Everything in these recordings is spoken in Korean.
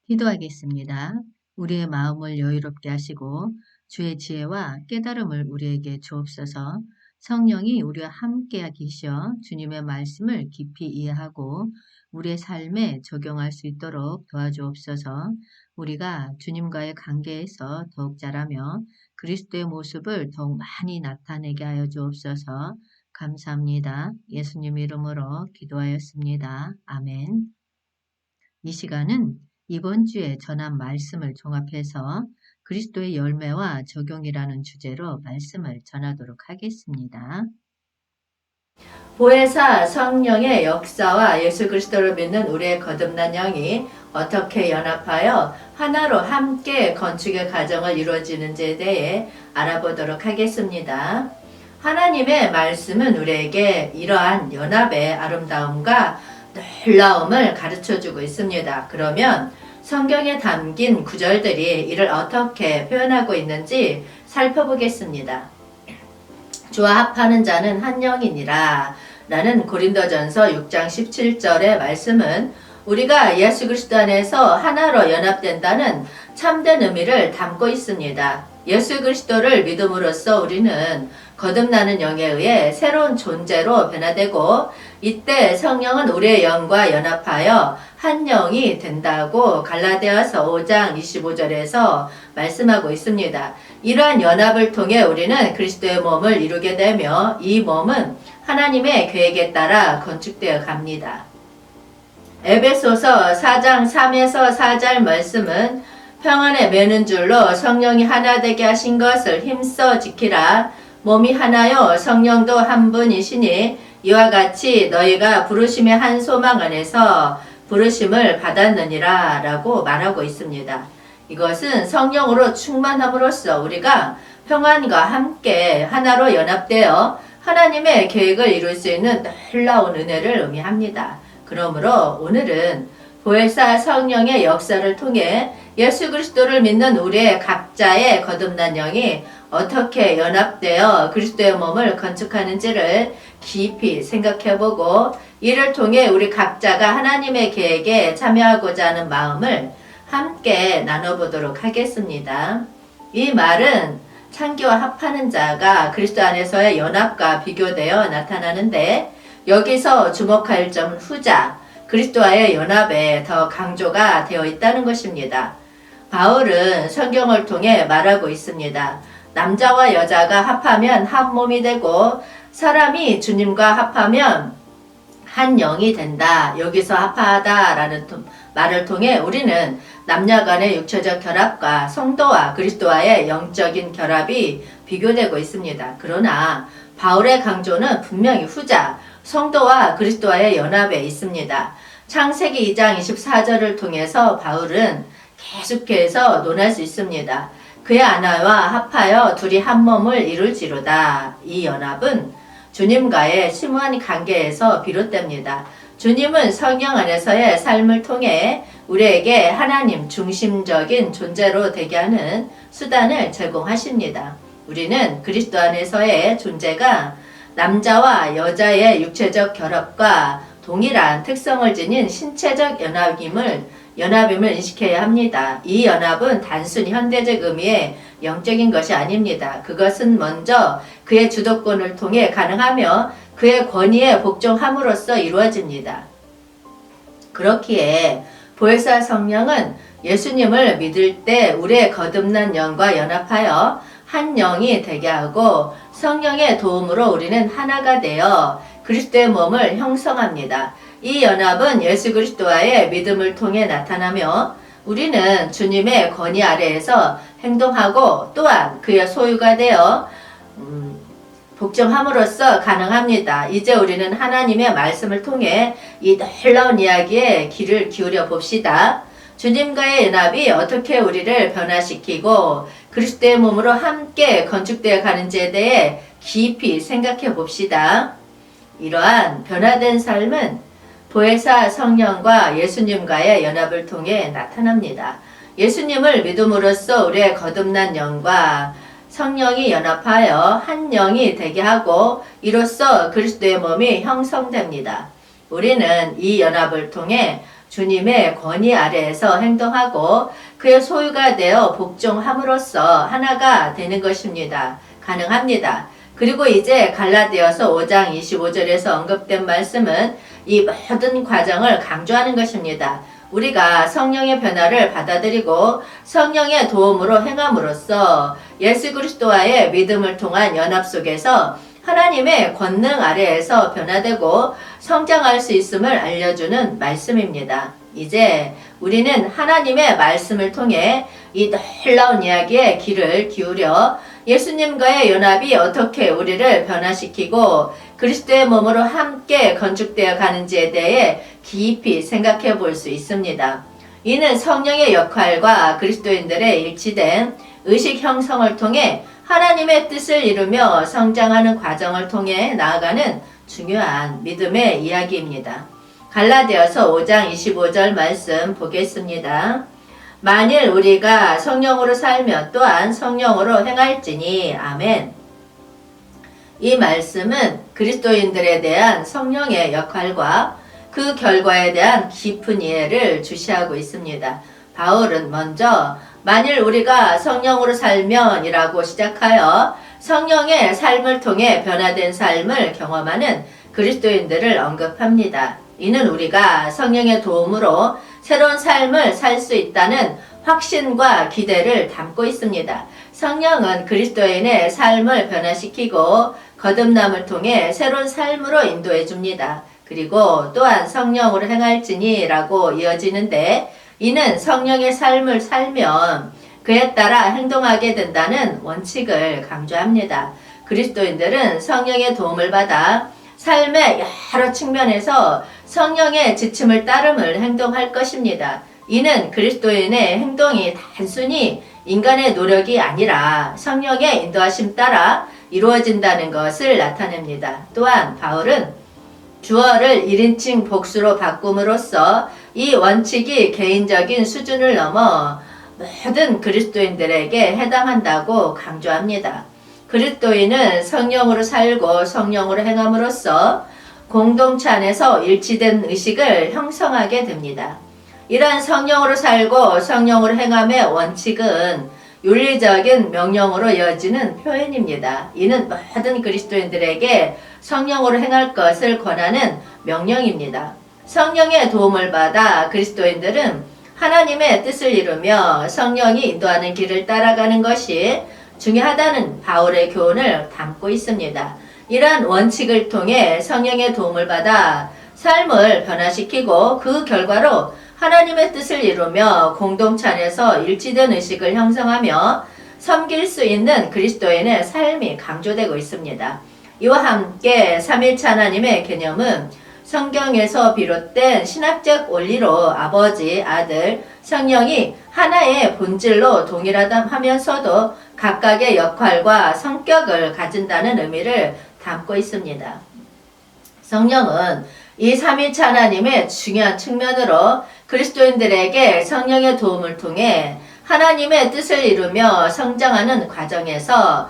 기도하겠습니다. 우리의 마음을 여유롭게 하시고 주의 지혜와 깨달음을 우리에게 주옵소서. 성령이 우리와 함께 계시어 주님의 말씀을 깊이 이해하고 우리의 삶에 적용할 수 있도록 도와주옵소서. 우리가 주님과의 관계에서 더욱 자라며 그리스도의 모습을 더욱 많이 나타내게 하여 주옵소서. 감사합니다. 예수님 이름으로 기도하였습니다. 아멘. 이 시간은 이번 주에 전한 말씀을 종합해서 그리스도의 열매와 적용이라는 주제로 말씀을 전하도록 하겠습니다. 보혜사 성령의 역사와 예수 그리스도를 믿는 우리의 거듭난 영이 어떻게 연합하여 하나로 함께 건축의 과정을 이루어지는지에 대해 알아보도록 하겠습니다. 하나님의 말씀은 우리에게 이러한 연합의 아름다움과 놀라움을 가르쳐주고 있습니다. 그러면 성경에 담긴 구절들이 이를 어떻게 표현하고 있는지 살펴보겠습니다. 주와 합하는 자는 한 영이니라 라는 고린도전서 6장 17절의 말씀은 우리가 예수 그리스도 안에서 하나로 연합된다는 참된 의미를 담고 있습니다. 예수 그리스도를 믿음으로써 우리는 거듭나는 영에 의해 새로운 존재로 변화되고 이때 성령은 우리의 영과 연합하여 한 영이 된다고 갈라디아서 5장 25절에서 말씀하고 있습니다. 이러한 연합을 통해 우리는 그리스도의 몸을 이루게 되며 이 몸은 하나님의 계획에 따라 건축되어 갑니다. 에베소서 4장 3에서 4절 말씀은 평안에 매는 줄로 성령이 하나 되게 하신 것을 힘써 지키라. 몸이 하나요 성령도 한 분이시니 이와 같이 너희가 부르심의 한 소망 안에서 부르심을 받았느니라 라고 말하고 있습니다. 이것은 성령으로 충만함으로써 우리가 평안과 함께 하나로 연합되어 하나님의 계획을 이룰 수 있는 놀라운 은혜를 의미합니다. 그러므로 오늘은 보혜사 성령의 역사를 통해 예수 그리스도를 믿는 우리의 각자의 거듭난 영이 어떻게 연합되어 그리스도의 몸을 건축하는지를 깊이 생각해보고 이를 통해 우리 각자가 하나님의 계획에 참여하고자 하는 마음을 함께 나눠보도록 하겠습니다. 이 말은 창기와 합하는 자가 그리스도 안에서의 연합과 비교되어 나타나는데 여기서 주목할 점은 후자, 그리스도와의 연합에 더 강조가 되어 있다는 것입니다. 바울은 성경을 통해 말하고 있습니다. 남자와 여자가 합하면 한 몸이 되고 사람이 주님과 합하면 한 영이 된다. 여기서 합하다라는 말을 통해 우리는 남녀 간의 육체적 결합과 성도와 그리스도와의 영적인 결합이 비교되고 있습니다. 그러나 바울의 강조는 분명히 후자, 성도와 그리스도와의 연합에 있습니다. 창세기 2장 24절을 통해서 바울은 계속해서 논할 수 있습니다. 그의 아내와 합하여 둘이 한 몸을 이룰지로다. 이 연합은 주님과의 심오한 관계에서 비롯됩니다. 주님은 성령 안에서의 삶을 통해 우리에게 하나님 중심적인 존재로 되게 하는 수단을 제공하십니다. 우리는 그리스도 안에서의 존재가 남자와 여자의 육체적 결합과 동일한 특성을 지닌 신체적 연합임을 인식해야 합니다. 이 연합은 단순히 현대적 의미의 영적인 것이 아닙니다. 그것은 먼저 그의 주도권을 통해 가능하며 그의 권위에 복종함으로써 이루어집니다. 그렇기에 보혜사 성령은 예수님을 믿을 때 우리의 거듭난 영과 연합하여 한 영이 되게 하고 성령의 도움으로 우리는 하나가 되어 그리스도의 몸을 형성합니다. 이 연합은 예수 그리스도와의 믿음을 통해 나타나며 우리는 주님의 권위 아래에서 행동하고 또한 그의 소유가 되어 복종함으로써 가능합니다. 이제 우리는 하나님의 말씀을 통해 이 놀라운 이야기에 귀를 기울여 봅시다. 주님과의 연합이 어떻게 우리를 변화시키고 그리스도의 몸으로 함께 건축되어 가는지에 대해 깊이 생각해 봅시다. 이러한 변화된 삶은 보혜사 성령과 예수님과의 연합을 통해 나타납니다. 예수님을 믿음으로써 우리의 거듭난 영과 성령이 연합하여 한 영이 되게 하고 이로써 그리스도의 몸이 형성됩니다. 우리는 이 연합을 통해 주님의 권위 아래에서 행동하고 그의 소유가 되어 복종함으로써 하나가 되는 것입니다. 가능합니다. 그리고 이제 갈라디아서 5장 25절에서 언급된 말씀은 이 모든 과정을 강조하는 것입니다. 우리가 성령의 변화를 받아들이고 성령의 도움으로 행함으로써 예수 그리스도와의 믿음을 통한 연합 속에서 하나님의 권능 아래에서 변화되고 성장할 수 있음을 알려주는 말씀입니다. 이제 우리는 하나님의 말씀을 통해 이 놀라운 이야기에 귀를 기울여 예수님과의 연합이 어떻게 우리를 변화시키고 그리스도의 몸으로 함께 건축되어 가는지에 대해 깊이 생각해 볼 수 있습니다. 이는 성령의 역할과 그리스도인들의 일치된 의식 형성을 통해 하나님의 뜻을 이루며 성장하는 과정을 통해 나아가는 중요한 믿음의 이야기입니다. 갈라디아서 5장 25절 말씀 보겠습니다. 만일 우리가 성령으로 살면 또한 성령으로 행할지니 아멘. 이 말씀은 그리스도인들에 대한 성령의 역할과 그 결과에 대한 깊은 이해를 주시하고 있습니다. 바울은 먼저 만일 우리가 성령으로 살면 이라고 시작하여 성령의 삶을 통해 변화된 삶을 경험하는 그리스도인들을 언급합니다. 이는 우리가 성령의 도움으로 새로운 삶을 살 수 있다는 확신과 기대를 담고 있습니다. 성령은 그리스도인의 삶을 변화시키고 거듭남을 통해 새로운 삶으로 인도해 줍니다. 그리고 또한 성령으로 행할지니 라고 이어지는데 이는 성령의 삶을 살면 그에 따라 행동하게 된다는 원칙을 강조합니다. 그리스도인들은 성령의 도움을 받아 삶의 여러 측면에서 성령의 지침을 따름을 행동할 것입니다. 이는 그리스도인의 행동이 단순히 인간의 노력이 아니라 성령의 인도하심 따라 이루어진다는 것을 나타냅니다. 또한 바울은 주어를 1인칭 복수로 바꿈으로써 이 원칙이 개인적인 수준을 넘어 모든 그리스도인들에게 해당한다고 강조합니다. 그리스도인은 성령으로 살고 성령으로 행함으로써 공동체 안에서 일치된 의식을 형성하게 됩니다. 이러한 성령으로 살고 성령으로 행함의 원칙은 윤리적인 명령으로 이어지는 표현입니다. 이는 모든 그리스도인들에게 성령으로 행할 것을 권하는 명령입니다. 성령의 도움을 받아 그리스도인들은 하나님의 뜻을 이루며 성령이 인도하는 길을 따라가는 것이 중요하다는 바울의 교훈을 담고 있습니다. 이러한 원칙을 통해 성령의 도움을 받아 삶을 변화시키고 그 결과로 하나님의 뜻을 이루며 공동체 안에서 일치된 의식을 형성하며 섬길 수 있는 그리스도인의 삶이 강조되고 있습니다. 이와 함께 삼위일체 하나님의 개념은 성경에서 비롯된 신학적 원리로 아버지, 아들, 성령이 하나의 본질로 동일하다 하면서도 각각의 역할과 성격을 가진다는 의미를 담고 있습니다. 성령은 이 삼위일체 하나님의 중요한 측면으로 그리스도인들에게 성령의 도움을 통해 하나님의 뜻을 이루며 성장하는 과정에서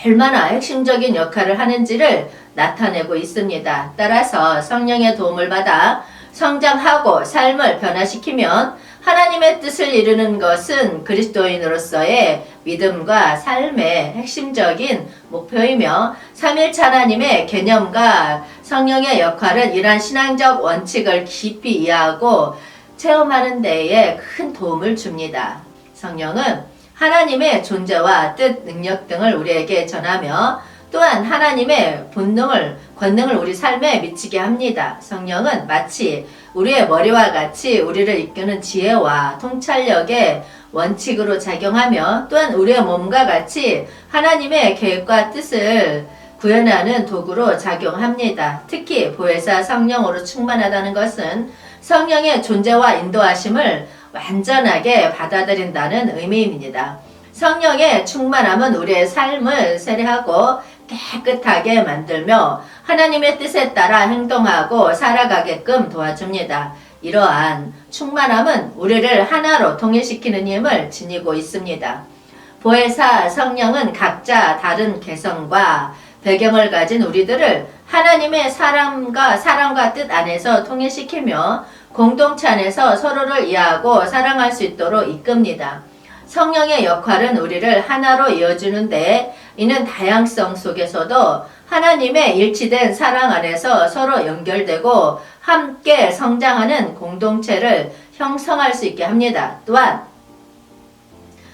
얼마나 핵심적인 역할을 하는지를 나타내고 있습니다. 따라서 성령의 도움을 받아 성장하고 삶을 변화시키면 하나님의 뜻을 이루는 것은 그리스도인으로서의 믿음과 삶의 핵심적인 목표이며 삼위일체 하나님의 개념과 성령의 역할은 이러한 신앙적 원칙을 깊이 이해하고 체험하는 데에 큰 도움을 줍니다. 성령은 하나님의 존재와 뜻, 능력 등을 우리에게 전하며 또한 하나님의 권능을 우리 삶에 미치게 합니다. 성령은 마치 우리의 머리와 같이 우리를 이끄는 지혜와 통찰력의 원칙으로 작용하며 또한 우리의 몸과 같이 하나님의 계획과 뜻을 구현하는 도구로 작용합니다. 특히 보혜사 성령으로 충만하다는 것은 성령의 존재와 인도하심을 완전하게 받아들인다는 의미입니다. 성령의 충만함은 우리의 삶을 세례하고 깨끗하게 만들며 하나님의 뜻에 따라 행동하고 살아가게끔 도와줍니다. 이러한 충만함은 우리를 하나로 통일시키는 힘을 지니고 있습니다. 보혜사 성령은 각자 다른 개성과 배경을 가진 우리들을 하나님의 사랑과 뜻 안에서 통일시키며 공동체 안에서 서로를 이해하고 사랑할 수 있도록 이끕니다. 성령의 역할은 우리를 하나로 이어주는데 이는 다양성 속에서도 하나님의 일치된 사랑 안에서 서로 연결되고 함께 성장하는 공동체를 형성할 수 있게 합니다. 또한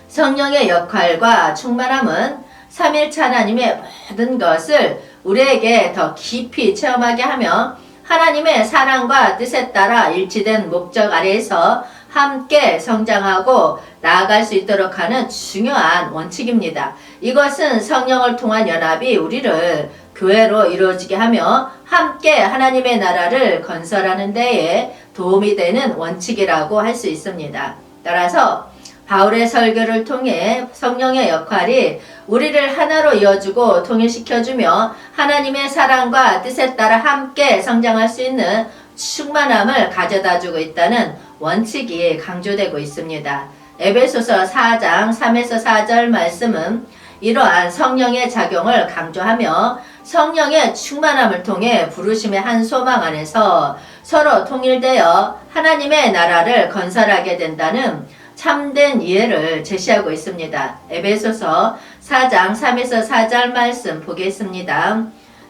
성령의 역할과 충만함은 삼일체 하나님의 모든 것을 우리에게 더 깊이 체험하게 하며 하나님의 사랑과 뜻에 따라 일치된 목적 아래에서 함께 성장하고 나아갈 수 있도록 하는 중요한 원칙입니다. 이것은 성령을 통한 연합이 우리를 교회로 이루어지게 하며 함께 하나님의 나라를 건설하는 데에 도움이 되는 원칙이라고 할 수 있습니다. 따라서 바울의 설교를 통해 성령의 역할이 우리를 하나로 이어주고 통일시켜주며 하나님의 사랑과 뜻에 따라 함께 성장할 수 있는 충만함을 가져다주고 있다는 원칙이 강조되고 있습니다. 에베소서 4장 3에서 4절 말씀은 이러한 성령의 작용을 강조하며 성령의 충만함을 통해 부르심의 한 소망 안에서 서로 통일되어 하나님의 나라를 건설하게 된다는 참된 이해를 제시하고 있습니다. 에베소서 4장 3에서 4절 말씀 보겠습니다.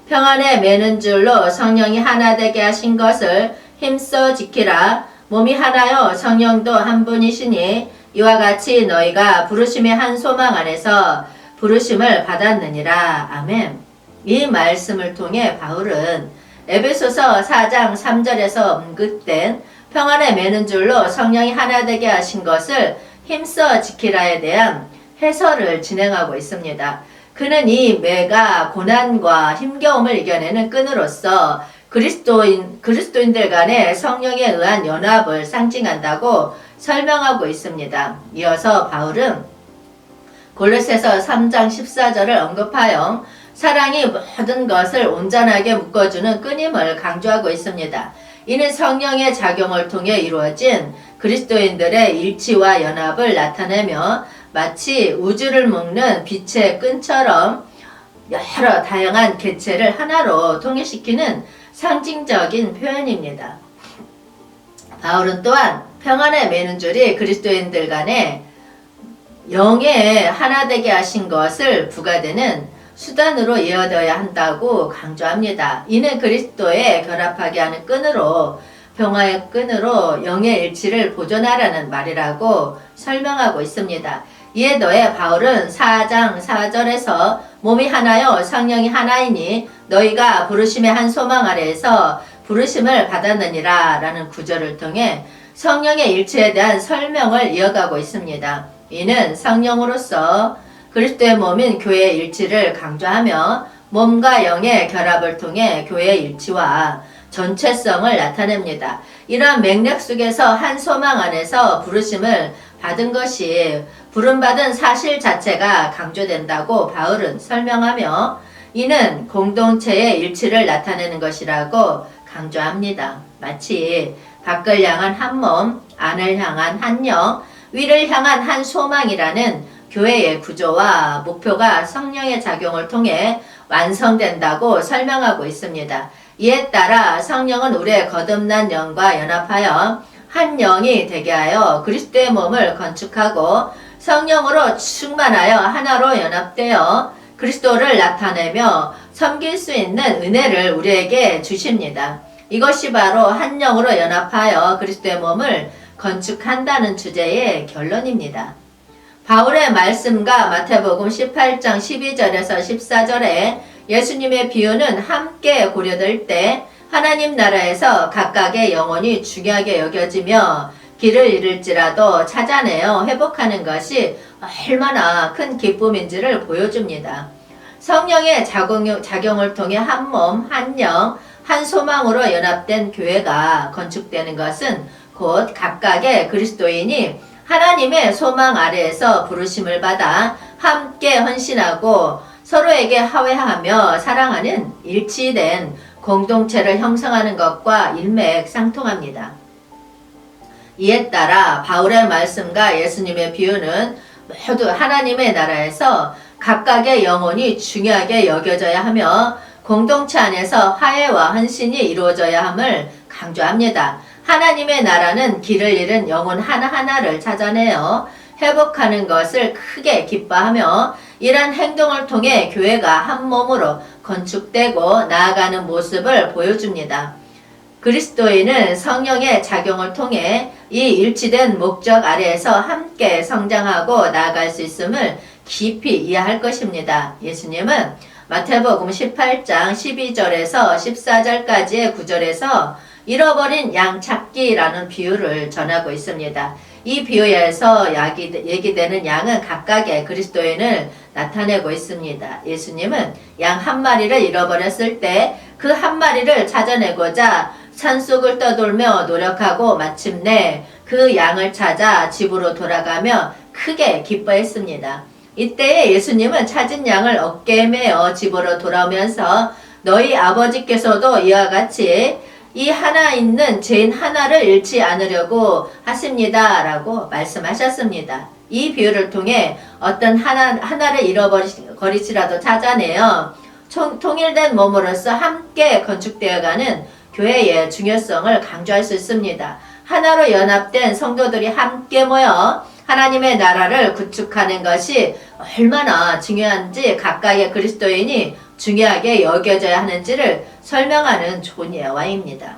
평안에 매는 줄로 성령이 하나 되게 하신 것을 힘써 지키라. 몸이 하나요 성령도 한 분이시니 이와 같이 너희가 부르심의 한 소망 안에서 부르심을 받았느니라. 아멘. 이 말씀을 통해 바울은 에베소서 4장 3절에서 언급된 평안에 매는 줄로 성령이 하나 되게 하신 것을 힘써 지키라에 대한 해설을 진행하고 있습니다. 그는 이 매가 고난과 힘겨움을 이겨내는 끈으로서 그리스도인들 간의 성령에 의한 연합을 상징한다고 설명하고 있습니다. 이어서 바울은 골로새서 3장 14절을 언급하여 사랑이 모든 것을 온전하게 묶어주는 끈임을 강조하고 있습니다. 이는 성령의 작용을 통해 이루어진 그리스도인들의 일치와 연합을 나타내며 마치 우주를 묶는 빛의 끈처럼 여러 다양한 객체를 하나로 통일시키는 상징적인 표현입니다. 바울은 또한 평안에 매는 줄이 그리스도인들 간에 영에 하나 되게 하신 것을 부가되는 수단으로 이어져야 한다고 강조합니다. 이는 그리스도에 결합하게 하는 끈으로 평화의 끈으로 영의 일치를 보존하라는 말이라고 설명하고 있습니다. 이에 더해 바울은 4장 4절에서 몸이 하나요 성령이 하나이니 너희가 부르심의 한 소망 아래에서 부르심을 받았느니라 라는 구절을 통해 성령의 일치에 대한 설명을 이어가고 있습니다. 이는 성령으로서 그리스도의 몸인 교회의 일치를 강조하며 몸과 영의 결합을 통해 교회의 일치와 전체성을 나타냅니다. 이러한 맥락 속에서 한 소망 안에서 부르심을 받은 것이 부름받은 사실 자체가 강조된다고 바울은 설명하며 이는 공동체의 일치를 나타내는 것이라고 강조합니다. 마치 밖을 향한 한 몸, 안을 향한 한 영, 위를 향한 한 소망이라는 교회의 구조와 목표가 성령의 작용을 통해 완성된다고 설명하고 있습니다. 이에 따라 성령은 우리의 거듭난 영과 연합하여 한 영이 되게 하여 그리스도의 몸을 건축하고 성령으로 충만하여 하나로 연합되어 그리스도를 나타내며 섬길 수 있는 은혜를 우리에게 주십니다. 이것이 바로 한 영으로 연합하여 그리스도의 몸을 건축한다는 주제의 결론입니다. 바울의 말씀과 마태복음 18장 12절에서 14절에 예수님의 비유는 함께 고려될 때 하나님 나라에서 각각의 영혼이 중요하게 여겨지며 길을 잃을지라도 찾아내어 회복하는 것이 얼마나 큰 기쁨인지를 보여줍니다. 성령의 작용을 통해 한 몸, 한 영, 한 소망으로 연합된 교회가 건축되는 것은 곧 각각의 그리스도인이 하나님의 소망 아래에서 부르심을 받아 함께 헌신하고 서로에게 화해하며 사랑하는 일치된 공동체를 형성하는 것과 일맥상통합니다. 이에 따라 바울의 말씀과 예수님의 비유는 모두 하나님의 나라에서 각각의 영혼이 중요하게 여겨져야 하며 공동체 안에서 화해와 헌신이 이루어져야 함을 강조합니다. 하나님의 나라는 길을 잃은 영혼 하나하나를 찾아내어 회복하는 것을 크게 기뻐하며 이러한 행동을 통해 교회가 한 몸으로 건축되고 나아가는 모습을 보여줍니다. 그리스도인은 성령의 작용을 통해 이 일치된 목적 아래에서 함께 성장하고 나아갈 수 있음을 깊이 이해할 것입니다. 예수님은 마태복음 18장 12절에서 14절까지의 구절에서 잃어버린 양 찾기라는 비유를 전하고 있습니다. 이 비유에서 얘기되는 양은 각각의 그리스도인을 나타내고 있습니다. 예수님은 양 한 마리를 잃어버렸을 때 그 한 마리를 찾아내고자 산속을 떠돌며 노력하고 마침내 그 양을 찾아 집으로 돌아가며 크게 기뻐했습니다. 이때에 예수님은 찾은 양을 어깨에 메어 집으로 돌아오면서 너희 아버지께서도 이와 같이 이 하나 있는 죄인 하나를 잃지 않으려고 하십니다. 라고 말씀하셨습니다. 이 비유를 통해 어떤 하나를 잃어버리시라도 찾아내어 통일된 몸으로서 함께 건축되어가는 교회의 중요성을 강조할 수 있습니다. 하나로 연합된 성도들이 함께 모여 하나님의 나라를 구축하는 것이 얼마나 중요한지 각각의 그리스도인이 중요하게 여겨져야 하는지를 설명하는 좋은 예화입니다.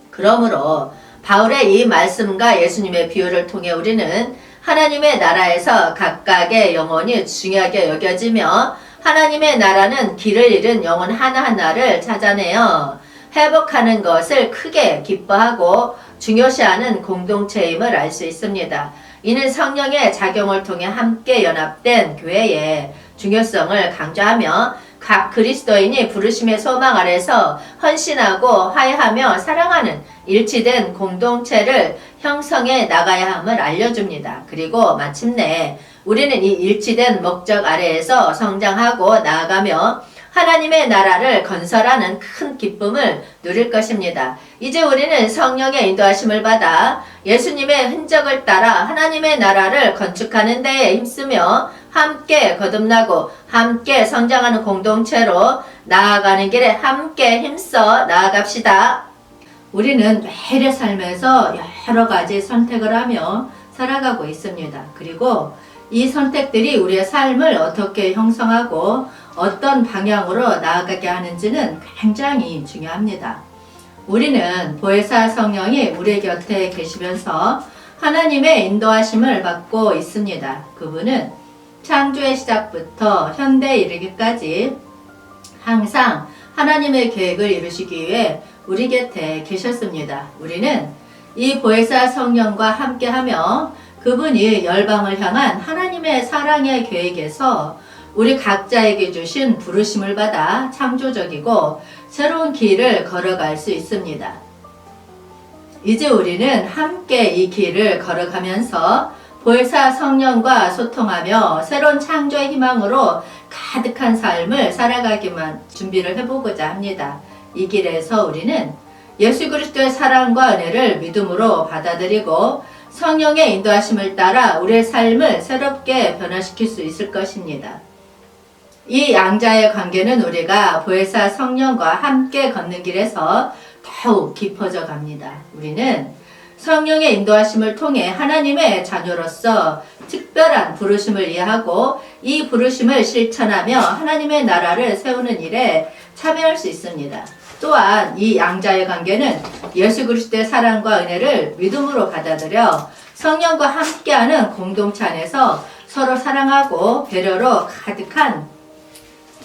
그러므로 바울의 이 말씀과 예수님의 비유를 통해 우리는 하나님의 나라에서 각각의 영혼이 중요하게 여겨지며 하나님의 나라는 길을 잃은 영혼 하나하나를 찾아내어 회복하는 것을 크게 기뻐하고 중요시하는 공동체임을 알 수 있습니다. 이는 성령의 작용을 통해 함께 연합된 교회의 중요성을 강조하며 각 그리스도인이 부르심의 소망 아래서 헌신하고 화해하며 사랑하는 일치된 공동체를 형성해 나가야 함을 알려줍니다. 그리고 마침내 우리는 이 일치된 목적 아래에서 성장하고 나아가며 하나님의 나라를 건설하는 큰 기쁨을 누릴 것입니다. 이제 우리는 성령의 인도하심을 받아 예수님의 흔적을 따라 하나님의 나라를 건축하는 데에 힘쓰며 함께 거듭나고 함께 성장하는 공동체로 나아가는 길에 함께 힘써 나아갑시다. 우리는 매일의 삶에서 여러 가지 선택을 하며 살아가고 있습니다. 그리고 이 선택들이 우리의 삶을 어떻게 형성하고 어떤 방향으로 나아가게 하는지는 굉장히 중요합니다. 우리는 보혜사 성령이 우리 곁에 계시면서 하나님의 인도하심을 받고 있습니다. 그분은 창조의 시작부터 현대에 이르기까지 항상 하나님의 계획을 이루시기 위해 우리 곁에 계셨습니다. 우리는 이 보혜사 성령과 함께하며 그분이 열방을 향한 하나님의 사랑의 계획에서 우리 각자에게 주신 부르심을 받아 창조적이고 새로운 길을 걸어갈 수 있습니다. 이제 우리는 함께 이 길을 걸어가면서 보혜사 성령과 소통하며 새로운 창조의 희망으로 가득한 삶을 살아가기만 준비를 해보고자 합니다. 이 길에서 우리는 예수 그리스도의 사랑과 은혜를 믿음으로 받아들이고 성령의 인도하심을 따라 우리의 삶을 새롭게 변화시킬 수 있을 것입니다. 이 양자의 관계는 우리가 보혜사 성령과 함께 걷는 길에서 더욱 깊어져 갑니다. 우리는 성령의 인도하심을 통해 하나님의 자녀로서 특별한 부르심을 이해하고 이 부르심을 실천하며 하나님의 나라를 세우는 일에 참여할 수 있습니다. 또한 이 양자의 관계는 예수 그리스도의 사랑과 은혜를 믿음으로 받아들여 성령과 함께하는 공동체 안에서 서로 사랑하고 배려로 가득한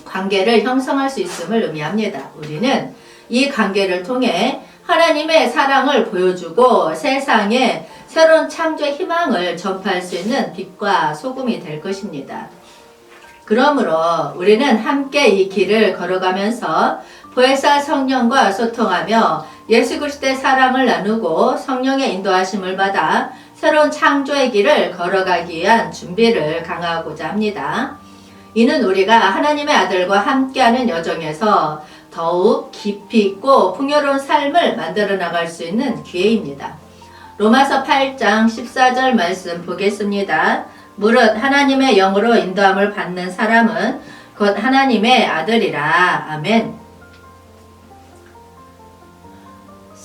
관계를 형성할 수 있음을 의미합니다. 우리는 이 관계를 통해 하나님의 사랑을 보여주고 세상에 새로운 창조의 희망을 전파할 수 있는 빛과 소금이 될 것입니다. 그러므로 우리는 함께 이 길을 걸어가면서 보혜사 성령과 소통하며 예수 그리스도의 사랑을 나누고 성령의 인도하심을 받아 새로운 창조의 길을 걸어가기 위한 준비를 강화하고자 합니다. 이는 우리가 하나님의 아들과 함께하는 여정에서 더욱 깊이 있고 풍요로운 삶을 만들어 나갈 수 있는 기회입니다. 로마서 8장 14절 말씀 보겠습니다. 무릇 하나님의 영으로 인도함을 받는 사람은 곧 하나님의 아들이라. 아멘.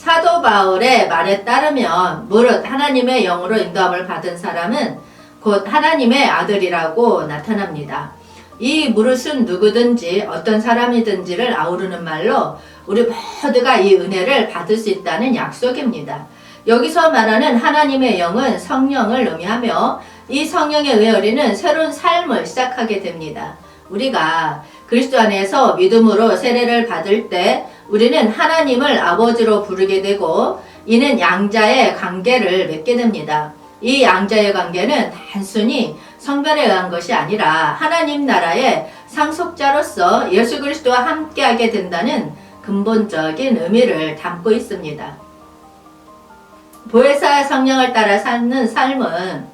사도 바울의 말에 따르면 무릇 하나님의 영으로 인도함을 받은 사람은 곧 하나님의 아들이라고 나타납니다. 이 무릇은 누구든지 어떤 사람이든지를 아우르는 말로 우리 모두가 이 은혜를 받을 수 있다는 약속입니다. 여기서 말하는 하나님의 영은 성령을 의미하며 이 성령에 의해 우리는 새로운 삶을 시작하게 됩니다. 우리가 그리스도 안에서 믿음으로 세례를 받을 때 우리는 하나님을 아버지로 부르게 되고 이는 양자의 관계를 맺게 됩니다. 이 양자의 관계는 단순히 성별에 의한 것이 아니라 하나님 나라의 상속자로서 예수 그리스도와 함께하게 된다는 근본적인 의미를 담고 있습니다. 보혜사 성령을 따라 사는 삶은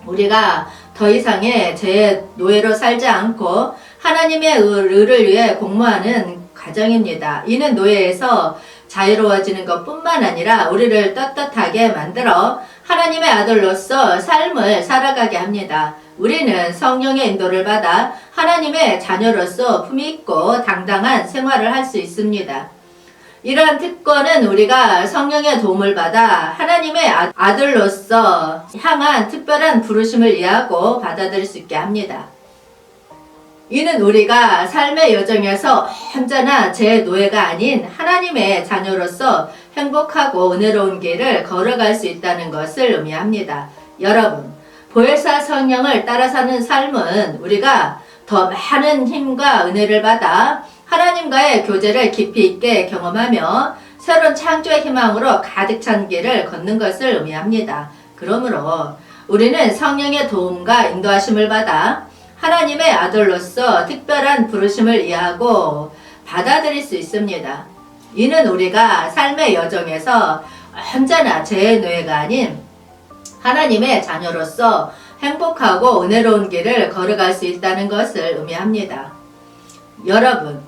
우리가 더 이상의 죄의 노예로 살지 않고 하나님의 의를 위해 공모하는 과정입니다. 이는 노예에서 자유로워지는 것뿐만 아니라 우리를 떳떳하게 만들어 하나님의 아들로서 삶을 살아가게 합니다. 우리는 성령의 인도를 받아 하나님의 자녀로서 품위있고 당당한 생활을 할 수 있습니다. 이러한 특권은 우리가 성령의 도움을 받아 하나님의 아들로서 향한 특별한 부르심을 이해하고 받아들일 수 있게 합니다. 이는 우리가 삶의 여정에서 언제나 제 노예가 아닌 하나님의 자녀로서 행복하고 은혜로운 길을 걸어갈 수 있다는 것을 의미합니다. 여러분, 보혜사 성령을 따라 사는 삶은 우리가 더 많은 힘과 은혜를 받아 하나님과의 교제를 깊이 있게 경험하며 새로운 창조의 희망으로 가득 찬 길을 걷는 것을 의미합니다. 그러므로 우리는 성령의 도움과 인도하심을 받아 하나님의 아들로서 특별한 부르심을 이해하고 받아들일 수 있습니다. 이는 우리가 삶의 여정에서 언제나 죄의 노예가 아닌 하나님의 자녀로서 행복하고 은혜로운 길을 걸어갈 수 있다는 것을 의미합니다. 여러분,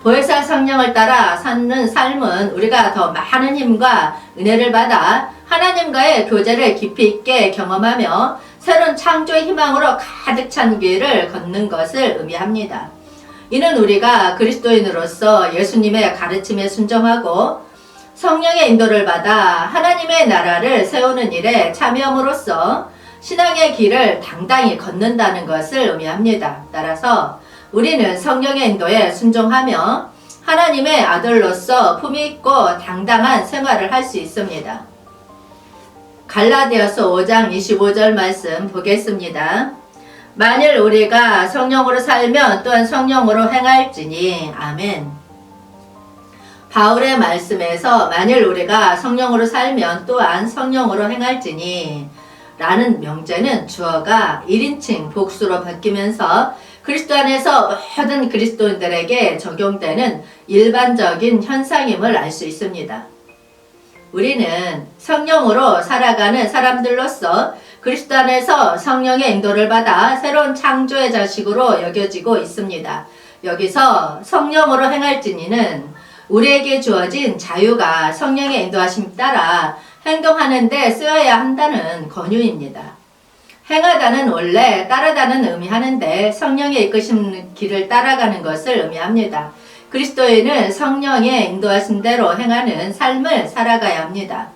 보혜사 성령을 따라 사는 삶은 우리가 더 많은 힘과 은혜를 받아 하나님과의 교제를 깊이 있게 경험하며 새로운 창조의 희망으로 가득 찬 길을 걷는 것을 의미합니다. 이는 우리가 그리스도인으로서 예수님의 가르침에 순종하고 성령의 인도를 받아 하나님의 나라를 세우는 일에 참여함으로써 신앙의 길을 당당히 걷는다는 것을 의미합니다. 따라서 우리는 성령의 인도에 순종하며 하나님의 아들로서 품위있고 당당한 생활을 할 수 있습니다. 갈라디아서 5장 25절 말씀 보겠습니다. 만일 우리가 성령으로 살면 또한 성령으로 행할지니. 아멘. 바울의 말씀에서 만일 우리가 성령으로 살면 또한 성령으로 행할지니 라는 명제는 주어가 1인칭 복수로 바뀌면서 그리스도 안에서 모든 그리스도인들에게 적용되는 일반적인 현상임을 알 수 있습니다. 우리는 성령으로 살아가는 사람들로서 그리스도 안에서 성령의 인도를 받아 새로운 창조의 자식으로 여겨지고 있습니다. 여기서 성령으로 행할지니는 우리에게 주어진 자유가 성령의 인도하심 따라 행동하는 데 쓰여야 한다는 권유입니다. 행하다는 원래 따르다는 의미하는데 성령의 이끄신 길을 따라가는 것을 의미합니다. 그리스도인은 성령의 인도하신 대로 행하는 삶을 살아가야 합니다.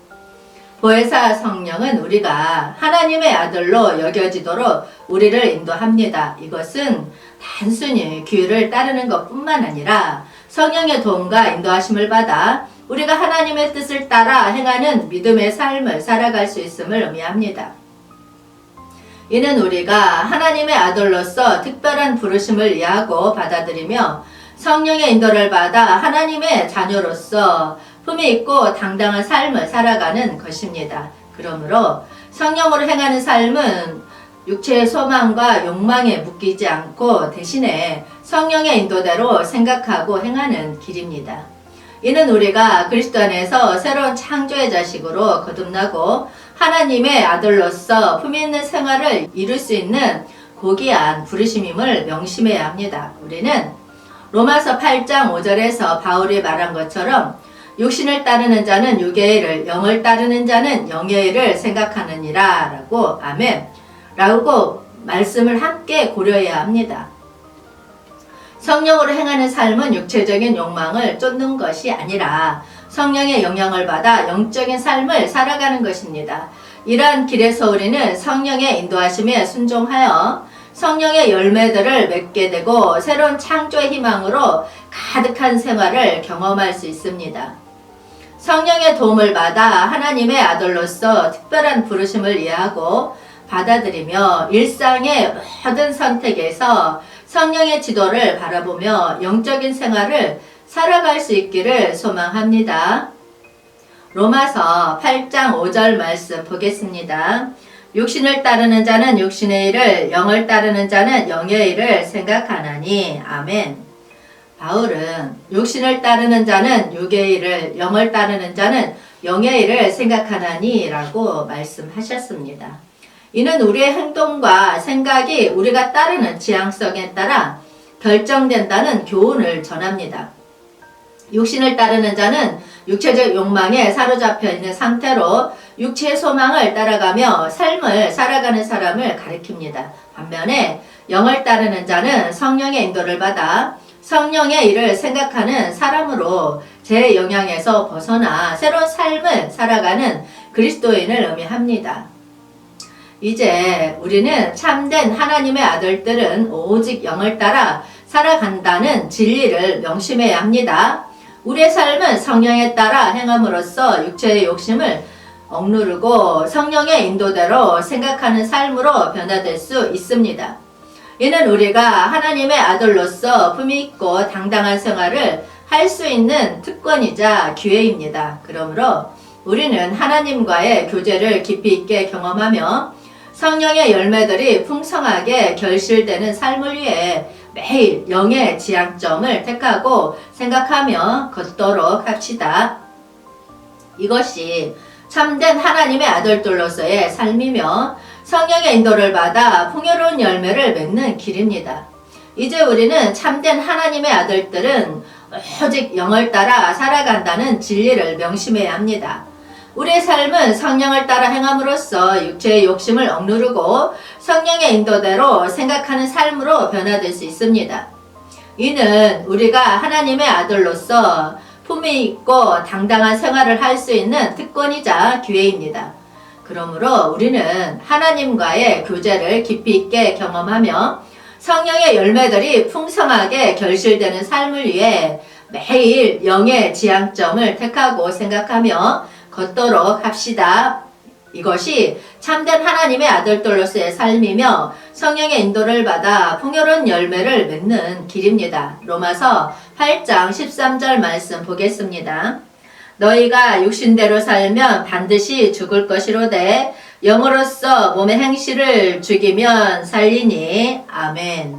보혜사 성령은 우리가 하나님의 아들로 여겨지도록 우리를 인도합니다. 이것은 단순히 규율을 따르는 것뿐만 아니라 성령의 도움과 인도하심을 받아 우리가 하나님의 뜻을 따라 행하는 믿음의 삶을 살아갈 수 있음을 의미합니다. 이는 우리가 하나님의 아들로서 특별한 부르심을 이해하고 받아들이며 성령의 인도를 받아 하나님의 자녀로서 품위 있고 당당한 삶을 살아가는 것입니다. 그러므로 성령으로 행하는 삶은 육체의 소망과 욕망에 묶이지 않고 대신에 성령의 인도대로 생각하고 행하는 길입니다. 이는 우리가 그리스도 안에서 새로운 창조의 자식으로 거듭나고 하나님의 아들로서 품위 있는 생활을 이룰 수 있는 고귀한 부르심임을 명심해야 합니다. 우리는 로마서 8장 5절에서 바울이 말한 것처럼 육신을 따르는 자는 육의 일을, 영을 따르는 자는 영의 일을 생각하느니라 라고 아멘 라고 말씀을 함께 고려해야 합니다. 성령으로 행하는 삶은 육체적인 욕망을 쫓는 것이 아니라 성령의 영향을 받아 영적인 삶을 살아가는 것입니다. 이러한 길에서 우리는 성령의 인도하심에 순종하여 성령의 열매들을 맺게 되고 새로운 창조의 희망으로 가득한 생활을 경험할 수 있습니다. 성령의 도움을 받아 하나님의 아들로서 특별한 부르심을 이해하고 받아들이며 일상의 모든 선택에서 성령의 지도를 바라보며 영적인 생활을 살아갈 수 있기를 소망합니다. 로마서 8장 5절 말씀 보겠습니다. 육신을 따르는 자는 육신의 일을, 영을 따르는 자는 영의 일을 생각하나니. 아멘. 바울은 육신을 따르는 자는 육의 일을, 영을 따르는 자는 영의 일을 생각하나니 라고 말씀하셨습니다. 이는 우리의 행동과 생각이 우리가 따르는 지향성에 따라 결정된다는 교훈을 전합니다. 육신을 따르는 자는 육체적 욕망에 사로잡혀 있는 상태로 육체의 소망을 따라가며 삶을 살아가는 사람을 가리킵니다. 반면에 영을 따르는 자는 성령의 인도를 받아 성령의 일을 생각하는 사람으로 제 영향에서 벗어나 새로운 삶을 살아가는 그리스도인을 의미합니다. 이제 우리는 참된 하나님의 아들들은 오직 영을 따라 살아간다는 진리를 명심해야 합니다. 우리의 삶은 성령에 따라 행함으로써 육체의 욕심을 억누르고 성령의 인도대로 생각하는 삶으로 변화될 수 있습니다. 이는 우리가 하나님의 아들로서 품위 있고 당당한 생활을 할 수 있는 특권이자 기회입니다. 그러므로 우리는 하나님과의 교제를 깊이 있게 경험하며 성령의 열매들이 풍성하게 결실되는 삶을 위해 매일 영의 지향점을 택하고 생각하며 걷도록 합시다. 이것이 참된 하나님의 아들들로서의 삶이며 성령의 인도를 받아 풍요로운 열매를 맺는 길입니다. 이제 우리는 참된 하나님의 아들들은 오직 영을 따라 살아간다는 진리를 명심해야 합니다. 우리의 삶은 성령을 따라 행함으로써 육체의 욕심을 억누르고 성령의 인도대로 생각하는 삶으로 변화될 수 있습니다. 이는 우리가 하나님의 아들로서 품위 있고 당당한 생활을 할 수 있는 특권이자 기회입니다. 그러므로 우리는 하나님과의 교제를 깊이 있게 경험하며 성령의 열매들이 풍성하게 결실되는 삶을 위해 매일 영의 지향점을 택하고 생각하며 걷도록 합시다. 이것이 참된 하나님의 아들들로서의 삶이며 성령의 인도를 받아 풍요로운 열매를 맺는 길입니다. 로마서 8장 13절 말씀 보겠습니다. 너희가 육신대로 살면 반드시 죽을 것이로되 영으로서 몸의 행실을 죽이면 살리니. 아멘.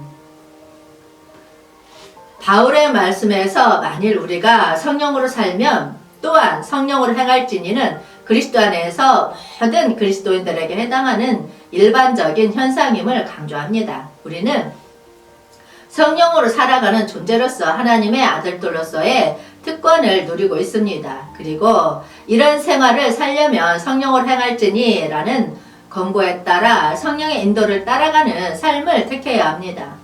바울의 말씀에서 만일 우리가 성령으로 살면 또한 성령으로 행할지니는 그리스도 안에서 모든 그리스도인들에게 해당하는 일반적인 현상임을 강조합니다. 우리는 성령으로 살아가는 존재로서 하나님의 아들들로서의 특권을 누리고 있습니다. 그리고 이런 생활을 살려면 성령으로 행할지니 라는 권고에 따라 성령의 인도를 따라가는 삶을 택해야 합니다.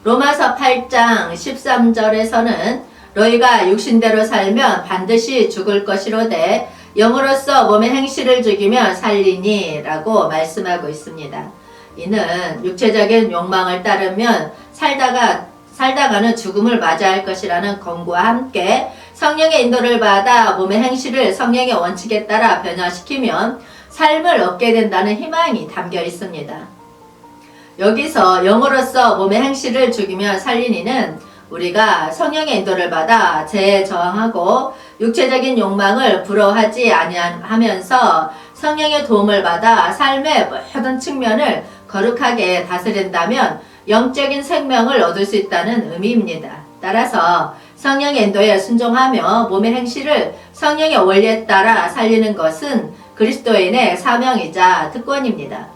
로마서 8장 13절에서는 너희가 육신대로 살면 반드시 죽을 것이로되 영으로서 몸의 행실을 죽이며 살리니 라고 말씀하고 있습니다. 이는 육체적인 욕망을 따르면 살다가는 죽음을 맞이할 것이라는 권고와 함께 성령의 인도를 받아 몸의 행실을 성령의 원칙에 따라 변화시키면 삶을 얻게 된다는 희망이 담겨 있습니다. 여기서 영으로서 몸의 행실을 죽이며 살리니는 우리가 성령의 인도를 받아 죄에 저항하고 육체적인 욕망을 부러워하지 아니하면서 성령의 도움을 받아 삶의 모든 측면을 거룩하게 다스린다면 영적인 생명을 얻을 수 있다는 의미입니다. 따라서 성령의 인도에 순종하며 몸의 행실을 성령의 원리에 따라 살리는 것은 그리스도인의 사명이자 특권입니다.